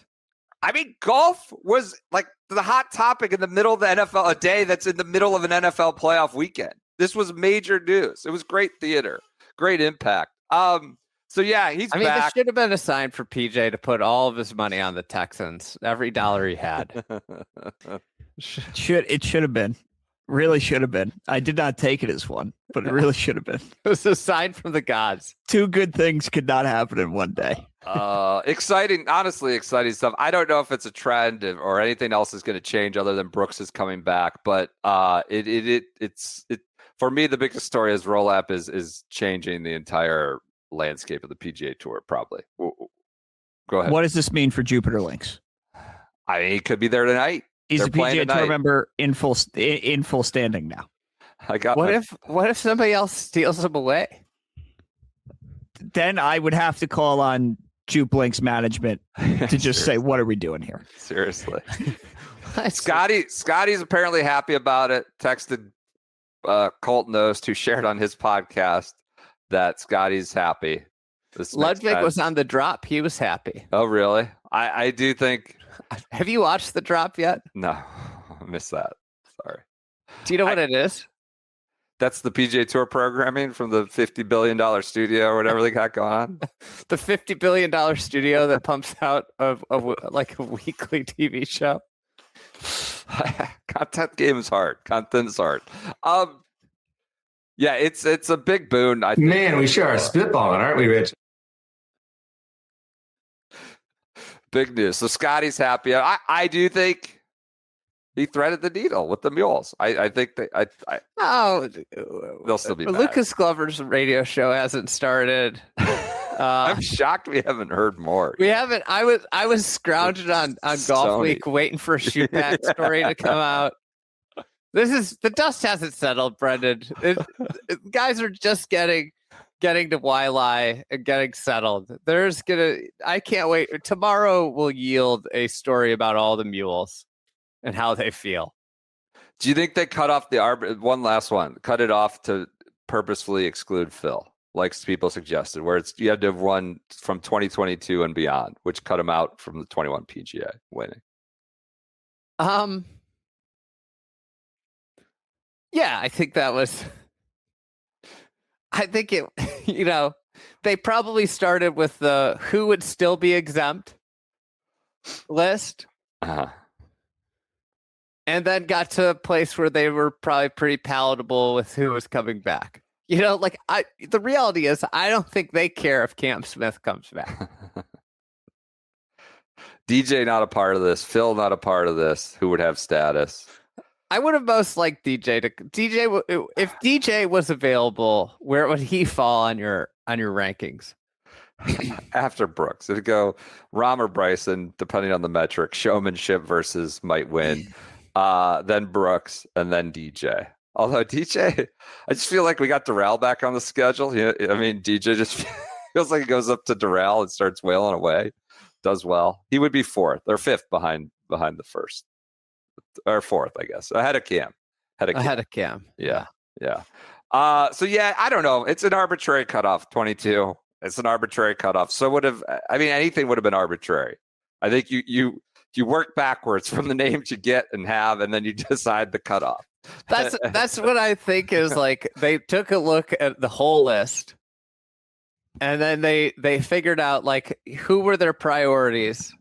I mean, golf was like the hot topic in the middle of the NFL, a day that's in the middle of an NFL playoff weekend. This was major news. It was great theater, great impact. So yeah, he's back. This should have been a sign for PJ to put all of his money on the Texans. Every dollar he had. It should have been. Really should have been. I did not take it as one, but it really should have been. It was a sign from the gods. 2 good things could not happen in one day. Honestly exciting stuff. I don't know if it's a trend or anything else is going to change other than Brooks is coming back, but it's for me the biggest story is Rolapp is changing the entire landscape of the PGA Tour. Probably. Go ahead. What does this mean for Jupiter Links? I mean, he could be there tonight. He's a PGA Tour member in full standing now. What if somebody else steals him away? Then I would have to call on Jupe Links management to just say, what are we doing here? Seriously. Scotty's apparently happy about it. Texted Colton Oast, who shared on his podcast that Scotty's happy. Ludwig was on the drop. He was happy. Oh, really? I do think. Have you watched the drop yet? No, I missed that. Sorry. Do you know what it is? That's the PGA Tour programming from the $50 billion studio or whatever they got going on. The $50 billion studio that pumps out like a weekly TV show. Content game is hard. Content is hard. Yeah, it's a big boon. I think. Man, we sure are spitballing, aren't we, Rich? Big news. So Scotty's happy. I do think he threaded the needle with the mules. I think they'll still be back. Lucas Glover's radio show hasn't started. I'm shocked we haven't heard more. We haven't. I was scrounging on Golf Sony. Week waiting for a shoot back story to come out. The dust hasn't settled, Brendan. Guys are just getting to Waialae and getting settled. I can't wait. Tomorrow will yield a story about all the mules and how they feel. Do you think they cut off one last one? Cut it off to purposefully exclude Phil, like people suggested, where you had to have won from 2022 and beyond, which cut him out from the 21 PGA winning. Yeah, I think that was. I think it. They probably started with the who would still be exempt list. Uh-huh. And then got to a place where they were probably pretty palatable with who was coming back. The reality is, I don't think they care if Cam Smith comes back. DJ not a part of this. Phil not a part of this. Who would have status? I would have most liked DJ to if DJ was available. Where would he fall on your rankings? after Brooks. It'd go Rahm or Bryson, depending on the metric. Showmanship versus might win. Then Brooks, and then DJ. Although DJ, I just feel like we got Durrell back on the schedule. I mean, DJ just feels like he goes up to Durrell and starts wailing away. Does well. He would be fourth or fifth behind the first, or fourth, I guess, ahead of Cam. Ahead of Cam. Yeah. So yeah, I don't know. It's an arbitrary cutoff. 22. It's an arbitrary cutoff. So anything would have been arbitrary. I think you work backwards from the names you get and have, and then you decide the cutoff. That's what I think is like. They took a look at the whole list, and then they figured out like who were their priorities,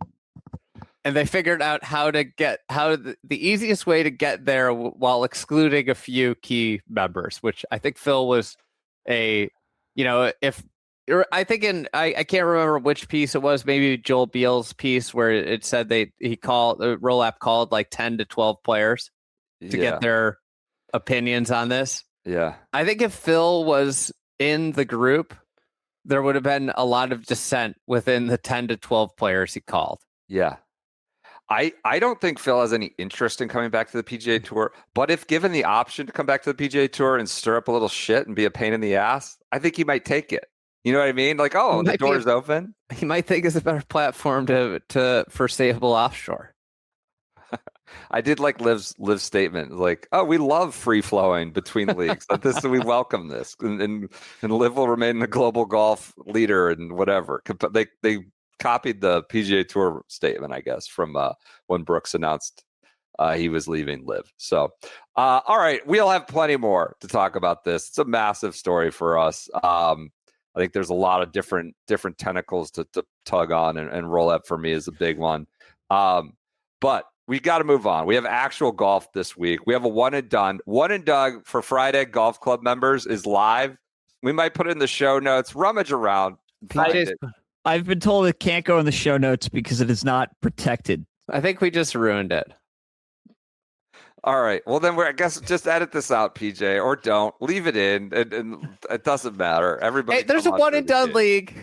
and they figured out how the easiest way to get there while excluding a few key members, which I think Phil was I can't remember which piece it was, maybe Joel Beal's piece where it said Rolapp called like 10 to 12 players to get their opinions on this. Yeah. I think if Phil was in the group, there would have been a lot of dissent within the 10 to 12 players he called. Yeah. I don't think Phil has any interest in coming back to the PGA Tour, but if given the option to come back to the PGA Tour and stir up a little shit and be a pain in the ass, I think he might take it. You know what I mean? Like, the door's open. He might think it's a better platform for stable offshore. I did like Liv's statement, like, we love free flowing between leagues. We welcome this, and Liv will remain the global golf leader and whatever. They copied the PGA Tour statement, I guess, from when Brooks announced he was leaving Liv. So, all right, we'll have plenty more to talk about this. It's a massive story for us. I think there's a lot of different tentacles to tug on, and Rolapp for me is a big one. But we got to move on. We have actual golf this week. We have a one and done. One and done for Friday Golf Club members is live. We might put it in the show notes. Rummage around. Find it. I've been told it can't go in the show notes because it is not protected. I think we just ruined it. All right. Well, then I guess just edit this out, PJ, or don't. Leave it in, and it doesn't matter. Everybody. Hey, there's a one and done league.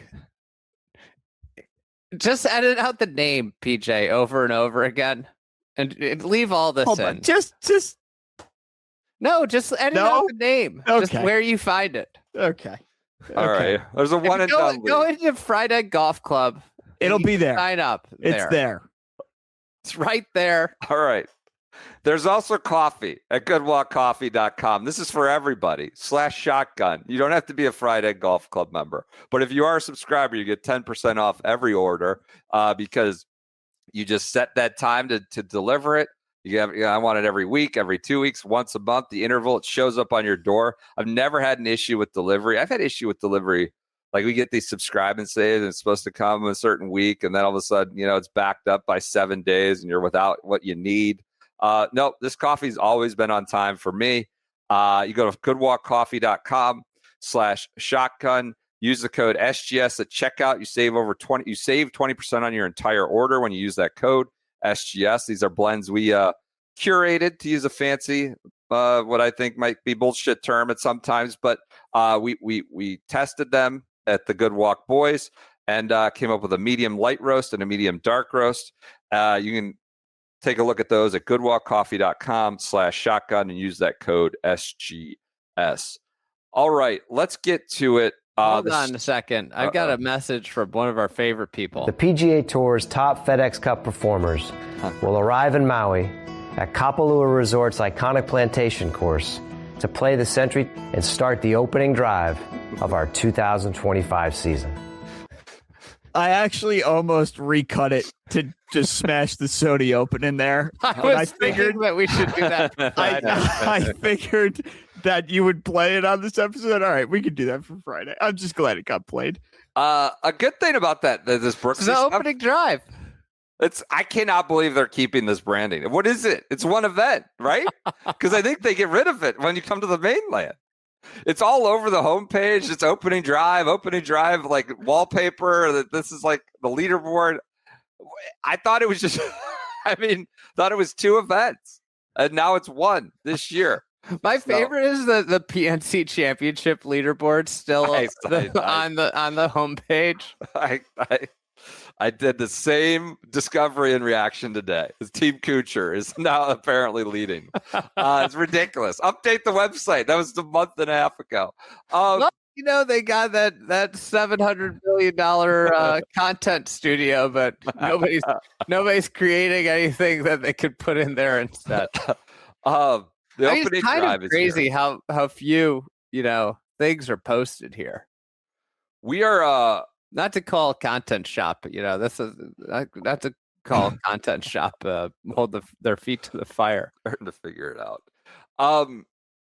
Just edit out the name, PJ, over and over again, and leave all this Hold in. on. Just edit out the name. Okay. Just where you find it. Okay. All right. There's a one and done league. Go into Friday Golf Club. It'll be there. Sign up. It's there. It's right there. All right. There's also coffee at goodwalkcoffee.com. This is for everybody. /shotgun. You don't have to be a Friday Golf Club member. But if you are a subscriber, you get 10% off every order because you just set that time to deliver it. I want it every week, every 2 weeks, once a month. The interval, it shows up on your door. I've never had an issue with delivery. I've had issue with delivery. Like we get these subscribe and saves, and it's supposed to come a certain week, and then all of a sudden, it's backed up by 7 days, and you're without what you need. No, this coffee's always been on time for me. You go to goodwalkcoffee.com/shotgun. Use the code SGS at checkout. You save 20% on your entire order when you use that code SGS. These are blends we curated, to use a fancy what I think might be bullshit term at sometimes, but we tested them at the Good Walk Boys and came up with a medium light roast and a medium dark roast. You can take a look at those at goodwalkcoffee.com/shotgun and use that code SGS. All right, let's get to it. Hold on a second. I've got a message from one of our favorite people. The PGA Tour's top FedEx Cup performers will arrive in Maui at Kapalua Resort's iconic plantation course to play the Century and start the opening drive of our 2025 season. I actually almost recut it to just smash the Sony Open in there. I figured that we should do that. I figured that you would play it on this episode. All right, we could do that for Friday. I'm just glad it got played. A good thing about this Brooks the opening drive. I cannot believe they're keeping this branding. What is it? It's one event, right? Because I think they get rid of it when you come to the mainland. It's all over the homepage. It's opening drive, like wallpaper. This is like the leaderboard. I thought it was just, thought it was 2 events. And now it's 1 this year. My favorite is the PNC Championship leaderboard still on the homepage. I did the same discovery and reaction today. His Team Kuchar is now apparently leading. It's ridiculous. Update the website. That was a month and a half ago. Well, they got that $700 million content studio, but nobody's creating anything that they could put in there instead. Opening it's kind drive of crazy how few things are posted here. We are not to call content shop. This is not to call content shop. Hold their feet to the fire. Starting to figure it out.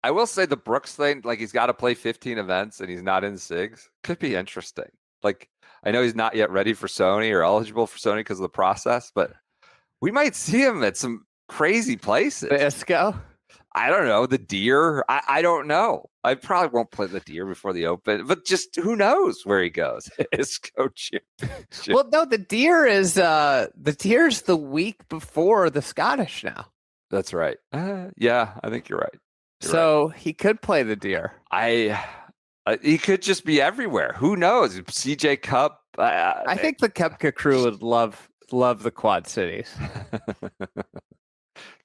I will say the Brooks thing, like he's got to play 15 events and he's not in SIGs, could be interesting. Like I know he's not yet ready for Sony or eligible for Sony because of the process, but we might see him at some crazy places. The ISCO? I don't know. The Deer? I don't know. I probably won't play the Deer before the Open, but just who knows where he goes? ISCO Championship. Well, no, the Deer's the week before the Scottish now. That's right. Yeah, I think you're right. He could play the Deer. He could just be everywhere. Who knows? CJ Cup. I think the Kepka crew would love the Quad Cities.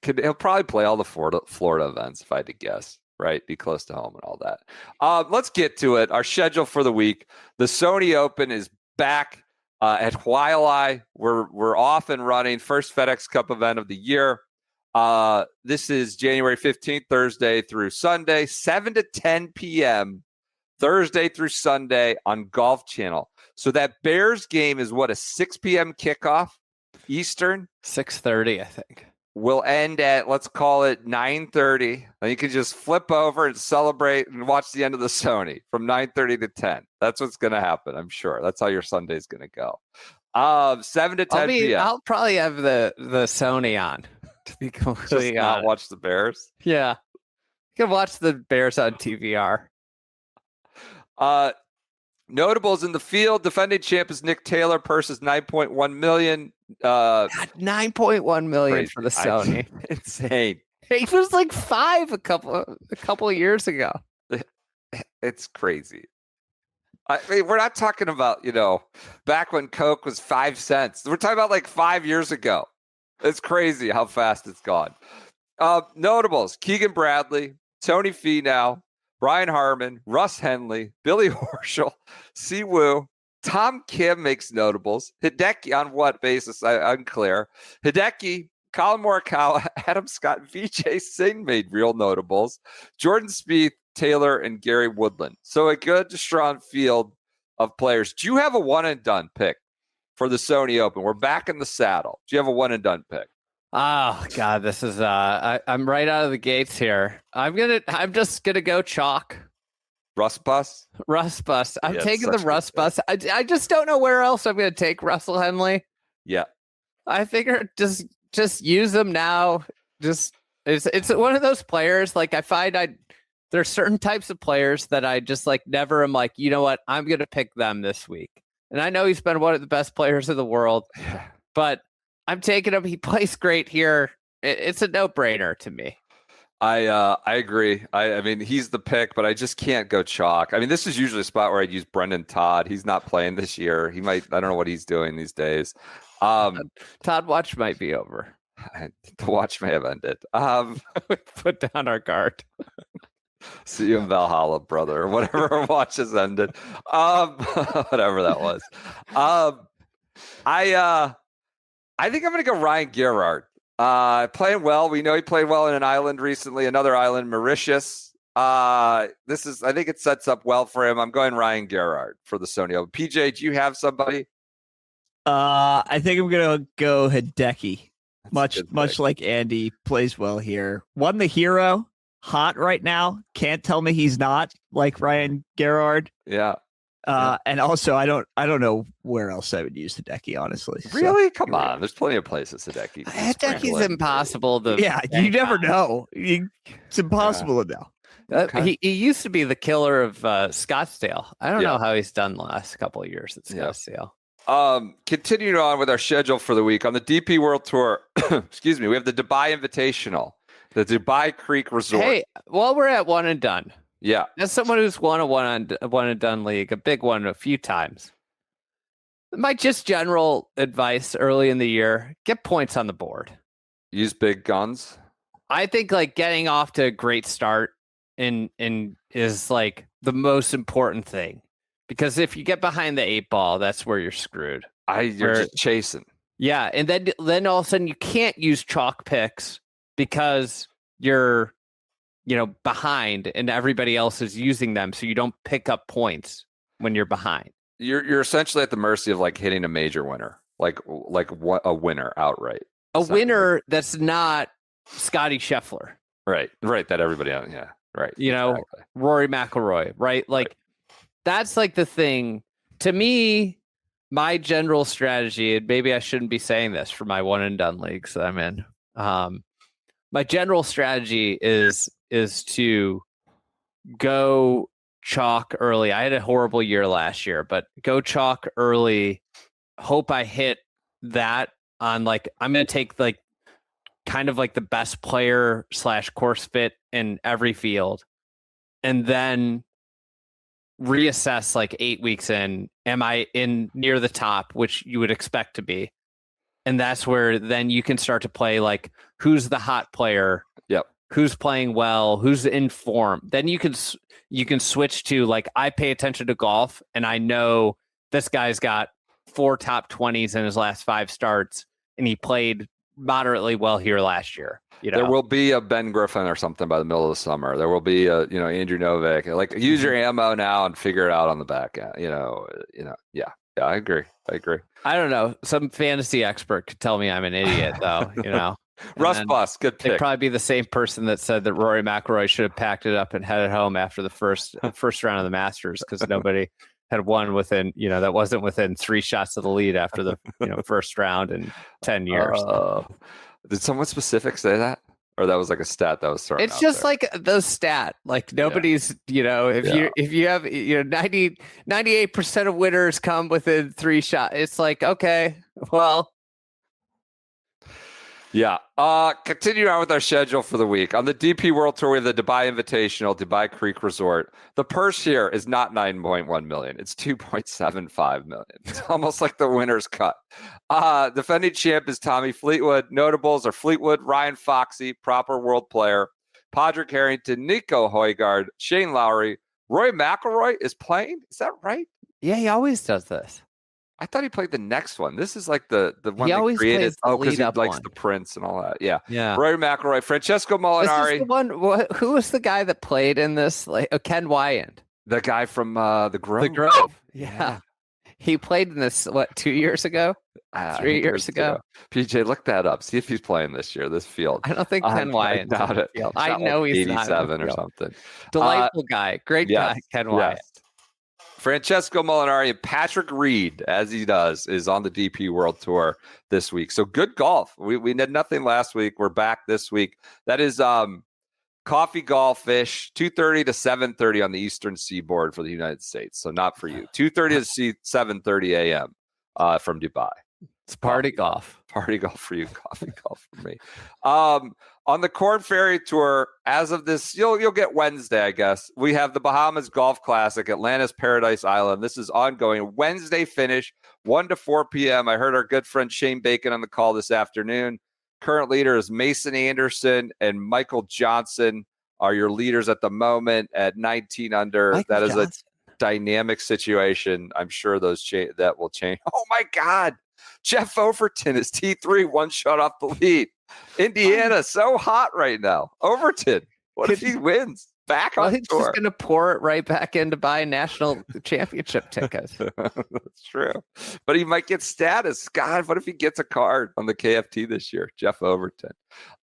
He'll probably play all the Florida events if I had to guess. Right, be close to home and all that. Let's get to it. Our schedule for the week: the Sony Open is back at Huayalai. We're off and running. First FedEx Cup event of the year. This is January 15th, Thursday through Sunday, 7 to 10 p.m. Thursday through Sunday on Golf Channel. So that Bears game is a 6 p.m. kickoff Eastern? 6:30, I think. Will end at, let's call it 9:30. And you can just flip over and celebrate and watch the end of the Sony from 9:30 to 10. That's what's going to happen, I'm sure. That's how your Sunday's going to go. 7 to 10 p.m. I'll probably have the Sony on. To be completely just not watch the Bears. Yeah, you can watch the Bears on TVR. Notables in the field: defending champ is Nick Taylor. Purse is $9.1 million. God, $9.1 million crazy. For the Sony. Insane. He was like 5 a couple of years ago. It's crazy. I mean, we're not talking about back when Coke was 5 cents. We're talking about like 5 years ago. It's crazy how fast it's gone. Notables: Keegan Bradley, Tony Finau, Brian Harmon, Russ Henley, Billy Horschel, Si Woo. Tom Kim makes notables. Hideki, on what basis? Unclear. Hideki, Colin Morikawa, Adam Scott, Vijay Singh made real notables. Jordan Spieth, Taylor, and Gary Woodland. So a good, strong field of players. Do you have a one-and-done pick for the Sony Open? We're back in the saddle. Do you have a one-and-done pick? Oh God, this is I'm right out of the gates here. I'm just gonna go chalk. Russ bus. I'm taking the Russ bus. I just don't know where else I'm gonna take Russell Henley. Yeah. I figure just use them now. Just it's one of those players, like I find there's certain types of players that I just like never am like, you know what, I'm gonna pick them this week. And I know he's been one of the best players in the world, but I'm taking him. He plays great here. It's a no-brainer to me. I agree. I mean, he's the pick, but I just can't go chalk. I mean, this is usually a spot where I'd use Brendan Todd. He's not playing this year. He might. I don't know what he's doing these days. Todd watch might be over. The watch may have ended. Put down our guard. See you in Valhalla, brother, or whatever our watch has ended. Whatever that was. I think I'm going to go Ryan Gerard. Playing well. We know he played well in an island recently, another island, Mauritius. I think it sets up well for him. I'm going Ryan Gerard for the Sony Open. PJ, do you have somebody? I think I'm going to go Hideki. Much like Andy, plays well here. Won the Hero. Hot right now. Can't tell me he's not, like Ryan Gerard. Yeah. And also, I don't know where else I would use Hideki, honestly. Really? Come on. There's plenty of places Hideki. Hideki's impossible to. Yeah, you never know. It's impossible to know. Okay. He used to be the killer of Scottsdale. I don't know how he's done the last couple of years at Scottsdale. Continuing on with our schedule for the week on the DP World Tour. Excuse me. We have the Dubai Invitational. The Dubai Creek Resort. Hey, while we're at one and done, Yeah. as someone who's won a one and done league, a big one a few times, my just general advice early in the year: get points on the board. Use big guns. I think like getting off to a great start in is like the most important thing, because if you get behind the 8-ball, that's where you're screwed. You're just chasing. Yeah, and then all of a sudden you can't use chalk picks because you're behind and everybody else is using them, so you don't pick up points when you're behind. You're essentially at the mercy of like hitting a major winner, like a winner outright. A winner that's not Scotty Scheffler. Right. That everybody else, yeah. Right. Exactly. Rory McIlroy, right? Like that's like the thing. To me, my general strategy, and maybe I shouldn't be saying this for my one and done leagues that I'm in. My general strategy is to go chalk early. I had a horrible year last year, but go chalk early. Hope I hit that on like, I'm going to take like kind of like the best player / course fit in every field. And then reassess like 8 weeks in, am I in near the top, which you would expect to be. And that's where then you can start to play like who's the hot player, who's playing well, who's in form. Then you can switch to like, I pay attention to golf and I know this guy's got 4 top 20s in his last 5 starts and he played moderately well here last year. There will be a Ben Griffin or something by the middle of the summer. There will be a Andrew Novak. Like use your ammo now and figure it out on the back end. Yeah, I agree. I don't know. Some fantasy expert could tell me I'm an idiot, though. Russ Bus, good pick. It'd probably be the same person that said that Rory McIlroy should have packed it up and headed home after the first round of the Masters because nobody had won within, that wasn't within 3 shots of the lead after the first round in 10 years. Did someone specific say that? Or that was like a stat that was thrown It's out just there? like the stat. Like nobody's, if you have 98% of winners come within 3 shots, it's like, okay, well. Yeah. Continuing on with our schedule for the week. On the DP World Tour, we have the Dubai Invitational, Dubai Creek Resort. The purse here is not 9.1 million. It's 2.75 million. It's almost like the winner's cut. Defending champ is Tommy Fleetwood. Notables are Fleetwood, Ryan Foxey, proper world player, Padraig Harrington, Nico Højgaard, Shane Lowry. Roy McIlroy is playing? Is that right? Yeah, he always does this. I thought he played the next one. This is like the one he they always created. plays the Oh, because he lead-up likes one. the Prince and all that. Yeah. Yeah. Rory McIlroy, Francesco This Molinari, is the one. Who was the guy that played in this? Like Ken Wyand. the guy from the Grove. The Grove. Yeah. He played in this 2 years ago? 3 years ago. PJ, look that up. See if he's playing this year. This field. I don't think Ken Wyand. I doubt it. I know he's not. 87 or something. Delightful guy. Great guy, Ken Wyand. Francesco Molinari and Patrick Reed, as he does, is on the DP World Tour this week. So good golf. We did nothing last week. We're back this week. That is coffee golf-ish, 2:30 to 7:30 on the Eastern Seaboard for the United States. So not for you. 2:30 to 7:30 a.m. From Dubai. It's party golf. Party golf for you, coffee golf for me. On the Corn Ferry Tour, as of this, you'll get Wednesday, I guess. We have the Bahamas Golf Classic, Atlantis Paradise Island. This is ongoing. Wednesday finish, 1 to 4 p.m. I heard our good friend Shane Bacon on the call this afternoon. Current leader is Mason Anderson and Michael Johnson are your leaders at the moment at 19 under. That is a dynamic situation. I'm sure that will change. Oh, my God. Jeff Overton is T3, 1 shot off the lead. Indiana, so hot right now. Overton, what if he wins? Back on he's tour. just going to pour it right back in to buy national championship tickets. That's true. But he might get status. God, what if he gets a card on the KFT this year? Jeff Overton.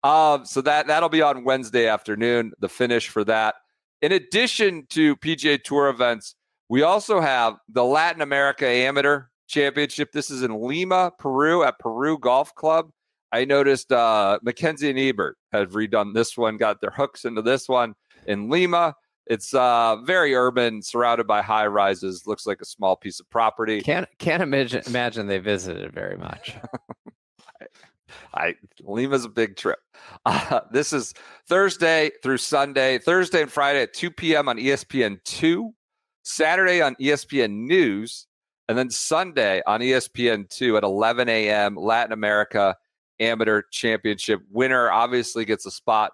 So that'll be on Wednesday afternoon, the finish for that. In addition to PGA Tour events, we also have the Latin America Amateur Championship. This is in Lima, Peru, at Peru Golf Club. I noticed Mackenzie and Ebert have redone this one, got their hooks into this one in Lima. It's very urban, surrounded by high rises. Looks like a small piece of property. Can't imagine they visited very much. Lima's a big trip. This is Thursday through Sunday, Thursday and Friday at 2 p.m. on ESPN2, Saturday on ESPN News, and then Sunday on ESPN2 at 11 a.m. Latin America Amateur Championship. Winner obviously gets a spot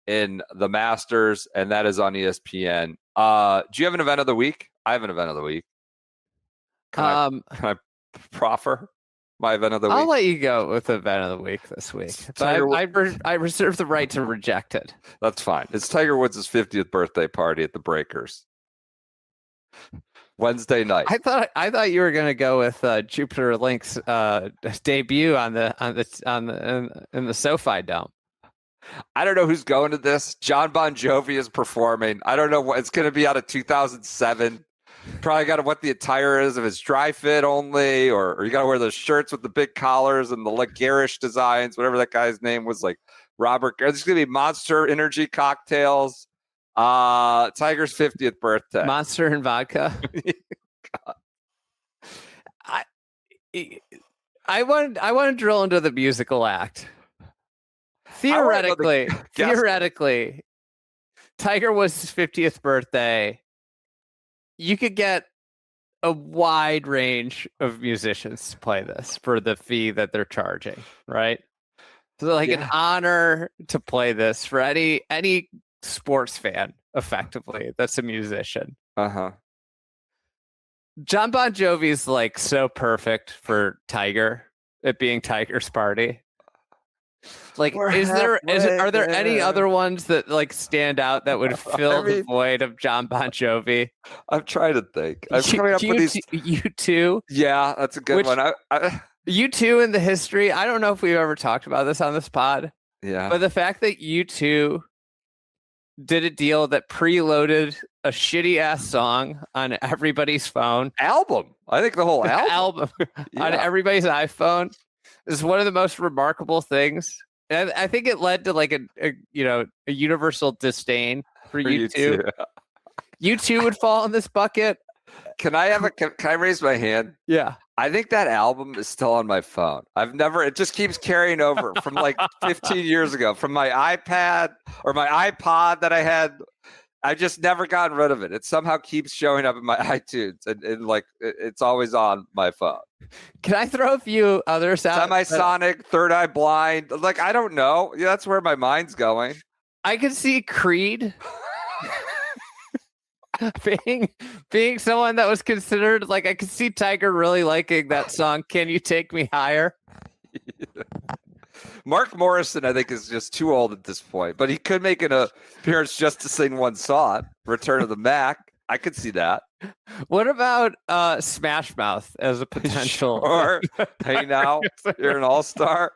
in the Masters, and that is on ESPN. Do you have an event of the week? I have an event of the week. Can I proffer my event of the week? I'll let you go with the event of the week this week, but I reserve the right to reject it. That's fine. It's Tiger Woods' 50th birthday party at the Breakers Wednesday night. I thought you were going to go with Jupiter Link's debut in the SoFi Dome. I don't know who's going to this. John Bon Jovi is performing. I don't know what it's going to be out of 2007. Probably got to what the attire is, if it's dry fit only, or you got to wear those shirts with the big collars and the like garish designs, whatever that guy's name was, like Robert. It's going to be Monster Energy cocktails. Tiger's 50th birthday. Monster and vodka. I want to drill into the musical act. Theoretically, Tiger Woods' 50th birthday, you could get a wide range of musicians to play this for the fee that they're charging, right? So an honor to play this for any sports fan, effectively, that's a musician. Uh-huh. John Bon Jovi's like so perfect for Tiger, it being Tiger's party. Like, are there any other ones that like stand out that would fill the void of John Bon Jovi? I'm trying to think. I'm coming up with these. U2. Yeah, that's a good one. U2 in the history. I don't know if we've ever talked about this on this pod. Yeah. But the fact that U2 did a deal that preloaded a shitty ass song on everybody's phone. Album. I think the whole album. On everybody's iPhone is one of the most remarkable things. And I think it led to like a universal disdain for U2. U2 would fall in this bucket. Can I raise my hand? Yeah. I think that album is still on my phone. It just keeps carrying over from like 15 years ago, from my iPad or my iPod that I had. I've just never gotten rid of it. It somehow keeps showing up in my iTunes and like it's always on my phone. Can I throw a few others out? Semisonic, Third Eye Blind. Like, I don't know. Yeah, that's where my mind's going. I could see Creed being someone that was considered, like, I could see Tiger really liking that song, Can You Take Me Higher? Mark Morrison, I think, is just too old at this point, but he could make an appearance just to sing one song, Return of the Mac. I could see that. What about Smash Mouth as a potential? Or Hey Now, you're an all-star.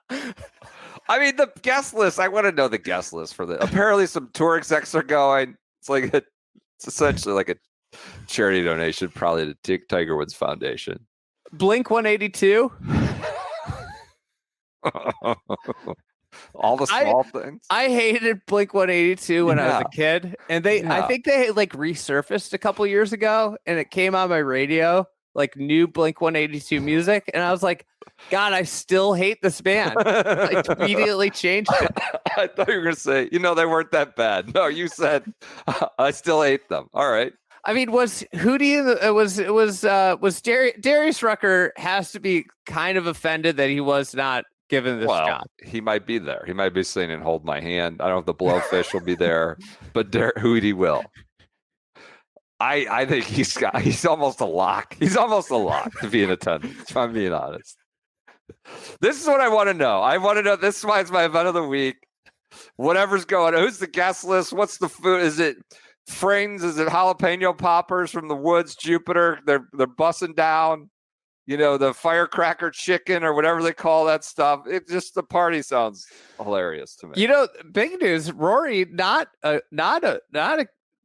I mean, the guest list, I want to know the guest list for the. Apparently some tour execs are going. It's essentially like a charity donation, probably to Tiger Woods Foundation. Blink 182. All the small things. I hated Blink 182 when I was a kid, and I think they like resurfaced a couple years ago, and it came on my radio like new Blink 182 music, and I was like, God, I still hate this band. I immediately changed it. I thought you were gonna say, they weren't that bad. No, you said I still hate them. All right. I mean, was Darius Rucker has to be kind of offended that he was not given this job. He might be there. He might be singing "Hold My Hand." I don't know if the Blowfish will be there, but Hootie will. I think he's almost a lock. He's almost a lock to be in attendance, if I'm being honest. This is what I want to know. I want to know. This is why it's my event of the week. Whatever's going on. Who's the guest list? What's the food? Is it Frings? Is it jalapeno poppers from the woods, Jupiter? They're bussing down. The firecracker chicken or whatever they call that stuff. It just, the party sounds hilarious to me. Big news. Rory, not a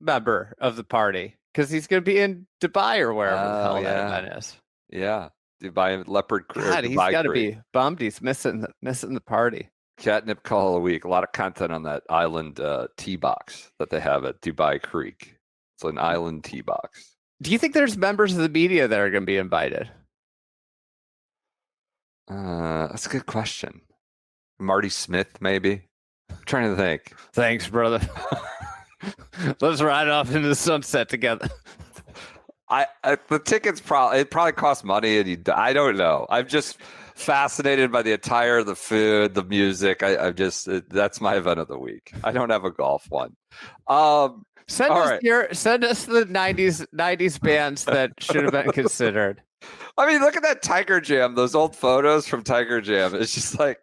member of the party because he's going to be in Dubai or wherever the hell that event is. Yeah. Dubai Leopard Creek. God, he's got to be bummed. He's missing the party. Catnip call of the week. A lot of content on that island tee box that they have at Dubai Creek. It's an island tee box. Do you think there's members of the media that are going to be invited? That's a good question. Marty Smith, maybe. I'm trying to think. Thanks, brother. Let's ride off into the sunset together. The tickets probably cost money, and I don't know. I'm just fascinated by the attire, the food, the music. That's my event of the week. I don't have a golf one. Send us the 90s bands that should have been considered. I mean, look at that Tiger Jam. Those old photos from Tiger Jam. It's just like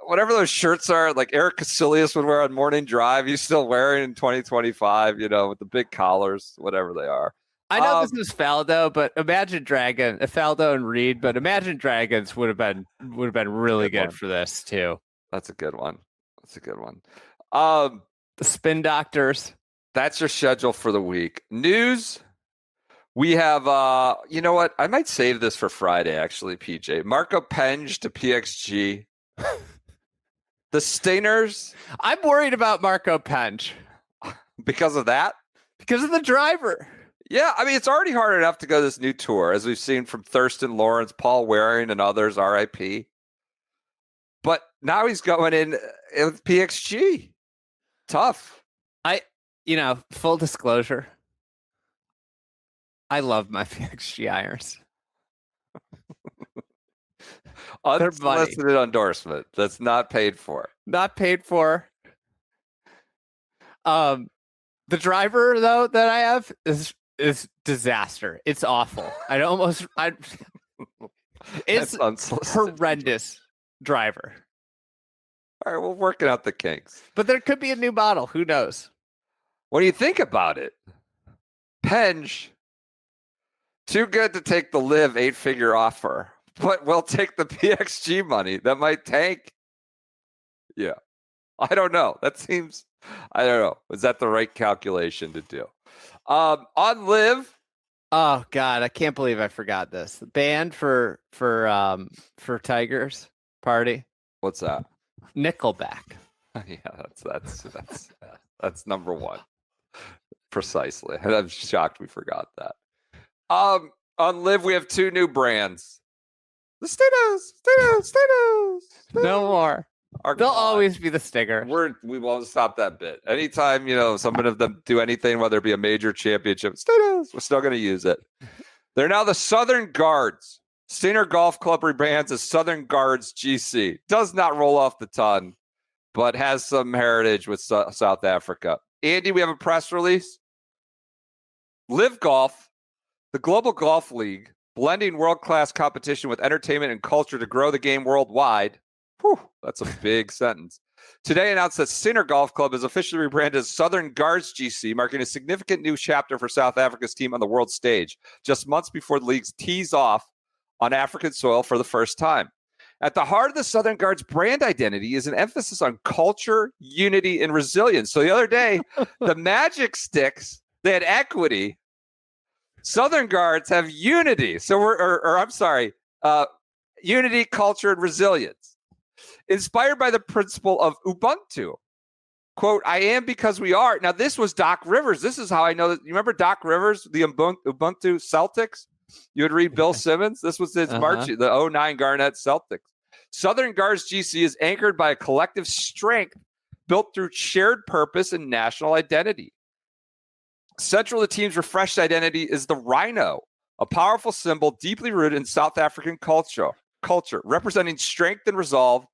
whatever those shirts are, like Eric Casillas would wear on Morning Drive. He's still wearing in 2025. With the big collars, whatever they are. I know this is Faldo, but Imagine Faldo and Reed, but Imagine Dragons would have been really good for this too. That's a good one. The Spin Doctors. That's your schedule for the week. News. We have, you know what? I might save this for Friday, actually, PJ. Marco Penge to PXG. The Stingers. I'm worried about Marco Penge. Because of that? Because of the driver. Yeah, I mean, it's already hard enough to go this new tour, as we've seen from Thurston Lawrence, Paul Waring, and others, RIP. But now he's going in with PXG. Tough. Full disclosure, I love my PXG irons. Unsolicited endorsement. That's not paid for. Not paid for. The driver though that I have is disaster. It's awful. It's horrendous driver. All right, we're working out the kinks. But there could be a new model. Who knows? When you think about it, Penge, too good to take the live 8-figure offer, but we'll take the PXG money that might tank. Yeah. I don't know. I don't know. Was that the right calculation to do? On live. Oh God, I can't believe I forgot this. The band for Tigers party. What's that? Nickelback. Yeah, that's number one. Precisely. And I'm shocked we forgot that. On live, we have 2 new brands. The Stinos. No more. They'll always be the Stinger. We won't stop that bit. Anytime, some of them do anything, whether it be a major championship, Stinos, we're still going to use it. They're now the Southern Guards. Stinger Golf Club rebrands as Southern Guards GC. Does not roll off the tongue, but has some heritage with South Africa. Andy, we have a press release. Live Golf, the Global Golf League, blending world-class competition with entertainment and culture to grow the game worldwide. Whew, that's a big sentence. Today announced that Stinger Golf Club is officially rebranded as Southern Guards GC, marking a significant new chapter for South Africa's team on the world stage, just months before the leagues tease off on African soil for the first time. At the heart of the Southern Guards brand identity is an emphasis on culture, unity, and resilience. So the other day, the Magic Sticks, they had equity. Southern Guards have unity. So unity, culture, and resilience. Inspired by the principle of Ubuntu. Quote, I am because we are. Now, this was Doc Rivers. This is how I know that. You remember Doc Rivers, the Ubuntu Celtics? You would read Bill Simmons. This was his marching, the 09 Garnett Celtics. Southern Guards GC is anchored by a collective strength built through shared purpose and national identity. Central to the team's refreshed identity is the rhino, a powerful symbol deeply rooted in South African culture, representing strength and resolve.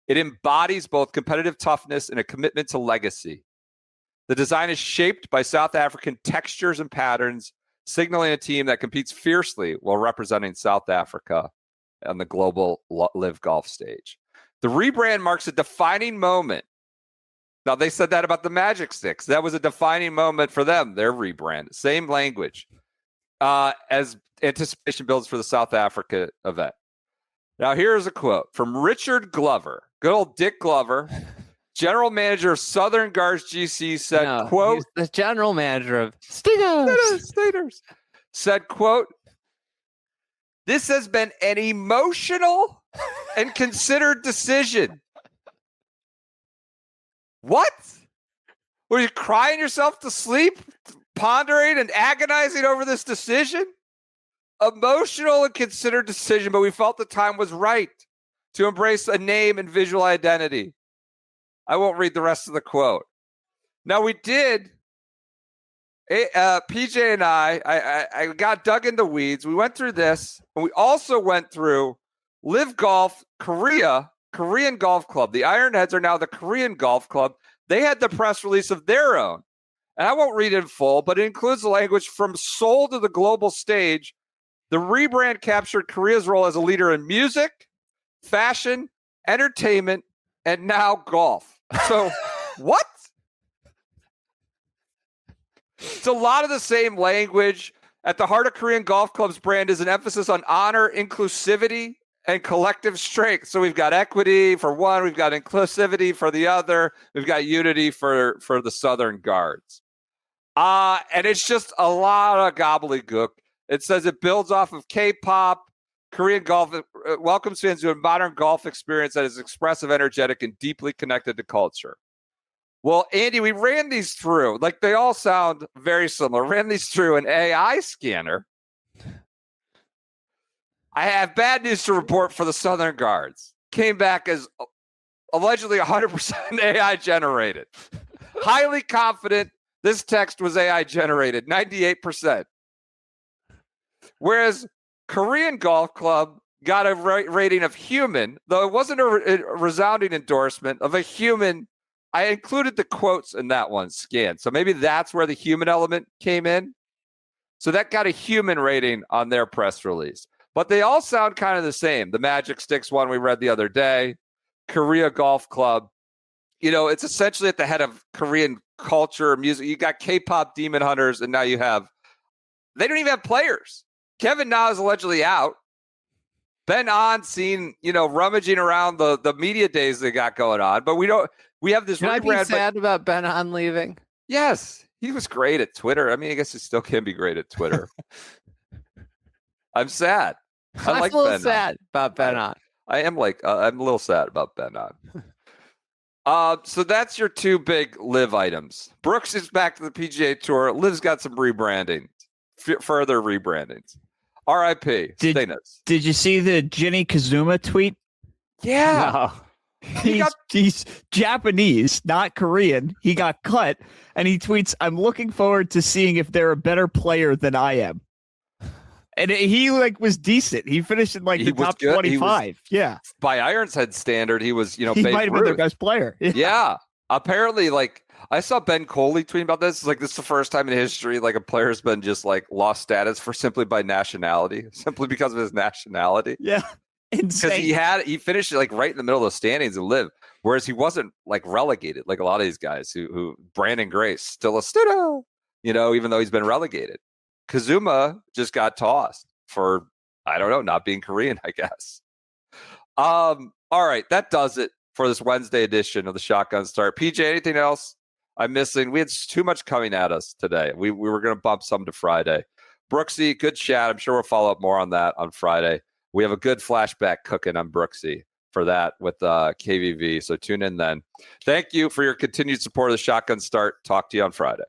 It embodies both competitive toughness and a commitment to legacy. The design is shaped by South African textures and patterns, signaling a team that competes fiercely while representing South Africa on the global live golf stage. The rebrand marks a defining moment. Now, they said that about the Magic Sticks. That was a defining moment for them, their rebrand. Same language as anticipation builds for the South Africa event. Now, here's a quote from Richard Glover. Good old Dick Glover, general manager of Southern Guards GC, said, quote, he's the general manager of Stingers. Said, quote, this has been an emotional and considered decision. What? Were you crying yourself to sleep, pondering and agonizing over this decision? emotional and considered decision, but we felt the time was right to embrace a name and visual identity. I won't read the rest of the quote. Now, we did, PJ and I got dug in the weeds. We went through this, and we also went through Live Golf Korea, Korean Golf Club. The Ironheads are now the Korean Golf Club. They had the press release of their own. And I won't read it in full, but it includes the language from Seoul to the global stage. The rebrand captured Korea's role as a leader in music, fashion, entertainment, and now golf. So, what? It's a lot of the same language. At the heart of Korean Golf Club's brand is an emphasis on honor, inclusivity, and collective strength. So we've got equity for one, we've got inclusivity for the other, we've got unity for the Southern Guards. And it's just a lot of gobbledygook. It says it builds off of K-pop, Korean golf, welcomes fans to a modern golf experience that is expressive, energetic, and deeply connected to culture. Well, Andy, we ran these through. Like, they all sound very similar. Ran these through an AI scanner. I have bad news to report for the Southern Guards. Came back as allegedly 100% AI generated. Highly confident this text was AI generated, 98%. Whereas Korean Golf Club got a rating of human, though it wasn't a resounding endorsement of a human. I included the quotes in that one scan. So maybe that's where the human element came in. So that got a human rating on their press release. But they all sound kind of the same. The Magic Sticks one we read the other day, Korea Golf Club. You know, it's essentially at the head of Korean culture, music. You got K-pop demon hunters, and now you have, they don't even have players. Kevin Na is allegedly out. Ben On seen, rummaging around the media days they got going on. But we have this Can I be sad about Ben On leaving? Yes, he was great at Twitter. I mean, I guess he still can be great at Twitter. I'm sad. I'm a little sad about Ben On. I am I'm a little sad about Ben On. So that's your two big Live items. Brooks is back to the PGA Tour. Liv's got some rebranding, further rebrandings. R.I.P. Did you see the Ginny Kazuma tweet? Yeah. No. He's Japanese, not Korean. He got cut, and he tweets, "I'm looking forward to seeing if they're a better player than I am." And he was decent. He finished in the top 25. Yeah. By Iron's Head standard, he was, he might have been their best player. Yeah. Apparently, I saw Ben Coley tweeting about this. This is the first time in history a player's been just lost status for simply by nationality, simply because of his nationality. Yeah. Because he finished right in the middle of the standings and Live, whereas he wasn't relegated like a lot of these guys who Brandon Grace still a studo, even though he's been relegated. Kazuma just got tossed for, I don't know, not being Korean, I guess. All right, that does it for this Wednesday edition of the Shotgun Start. PJ, anything else I'm missing? We had too much coming at us today. We were going to bump some to Friday. Brooksy, good chat. I'm sure we'll follow up more on that on Friday. We have a good flashback cooking on Brooksy for that with KVV, so tune in then. Thank you for your continued support of the Shotgun Start. Talk to you on Friday.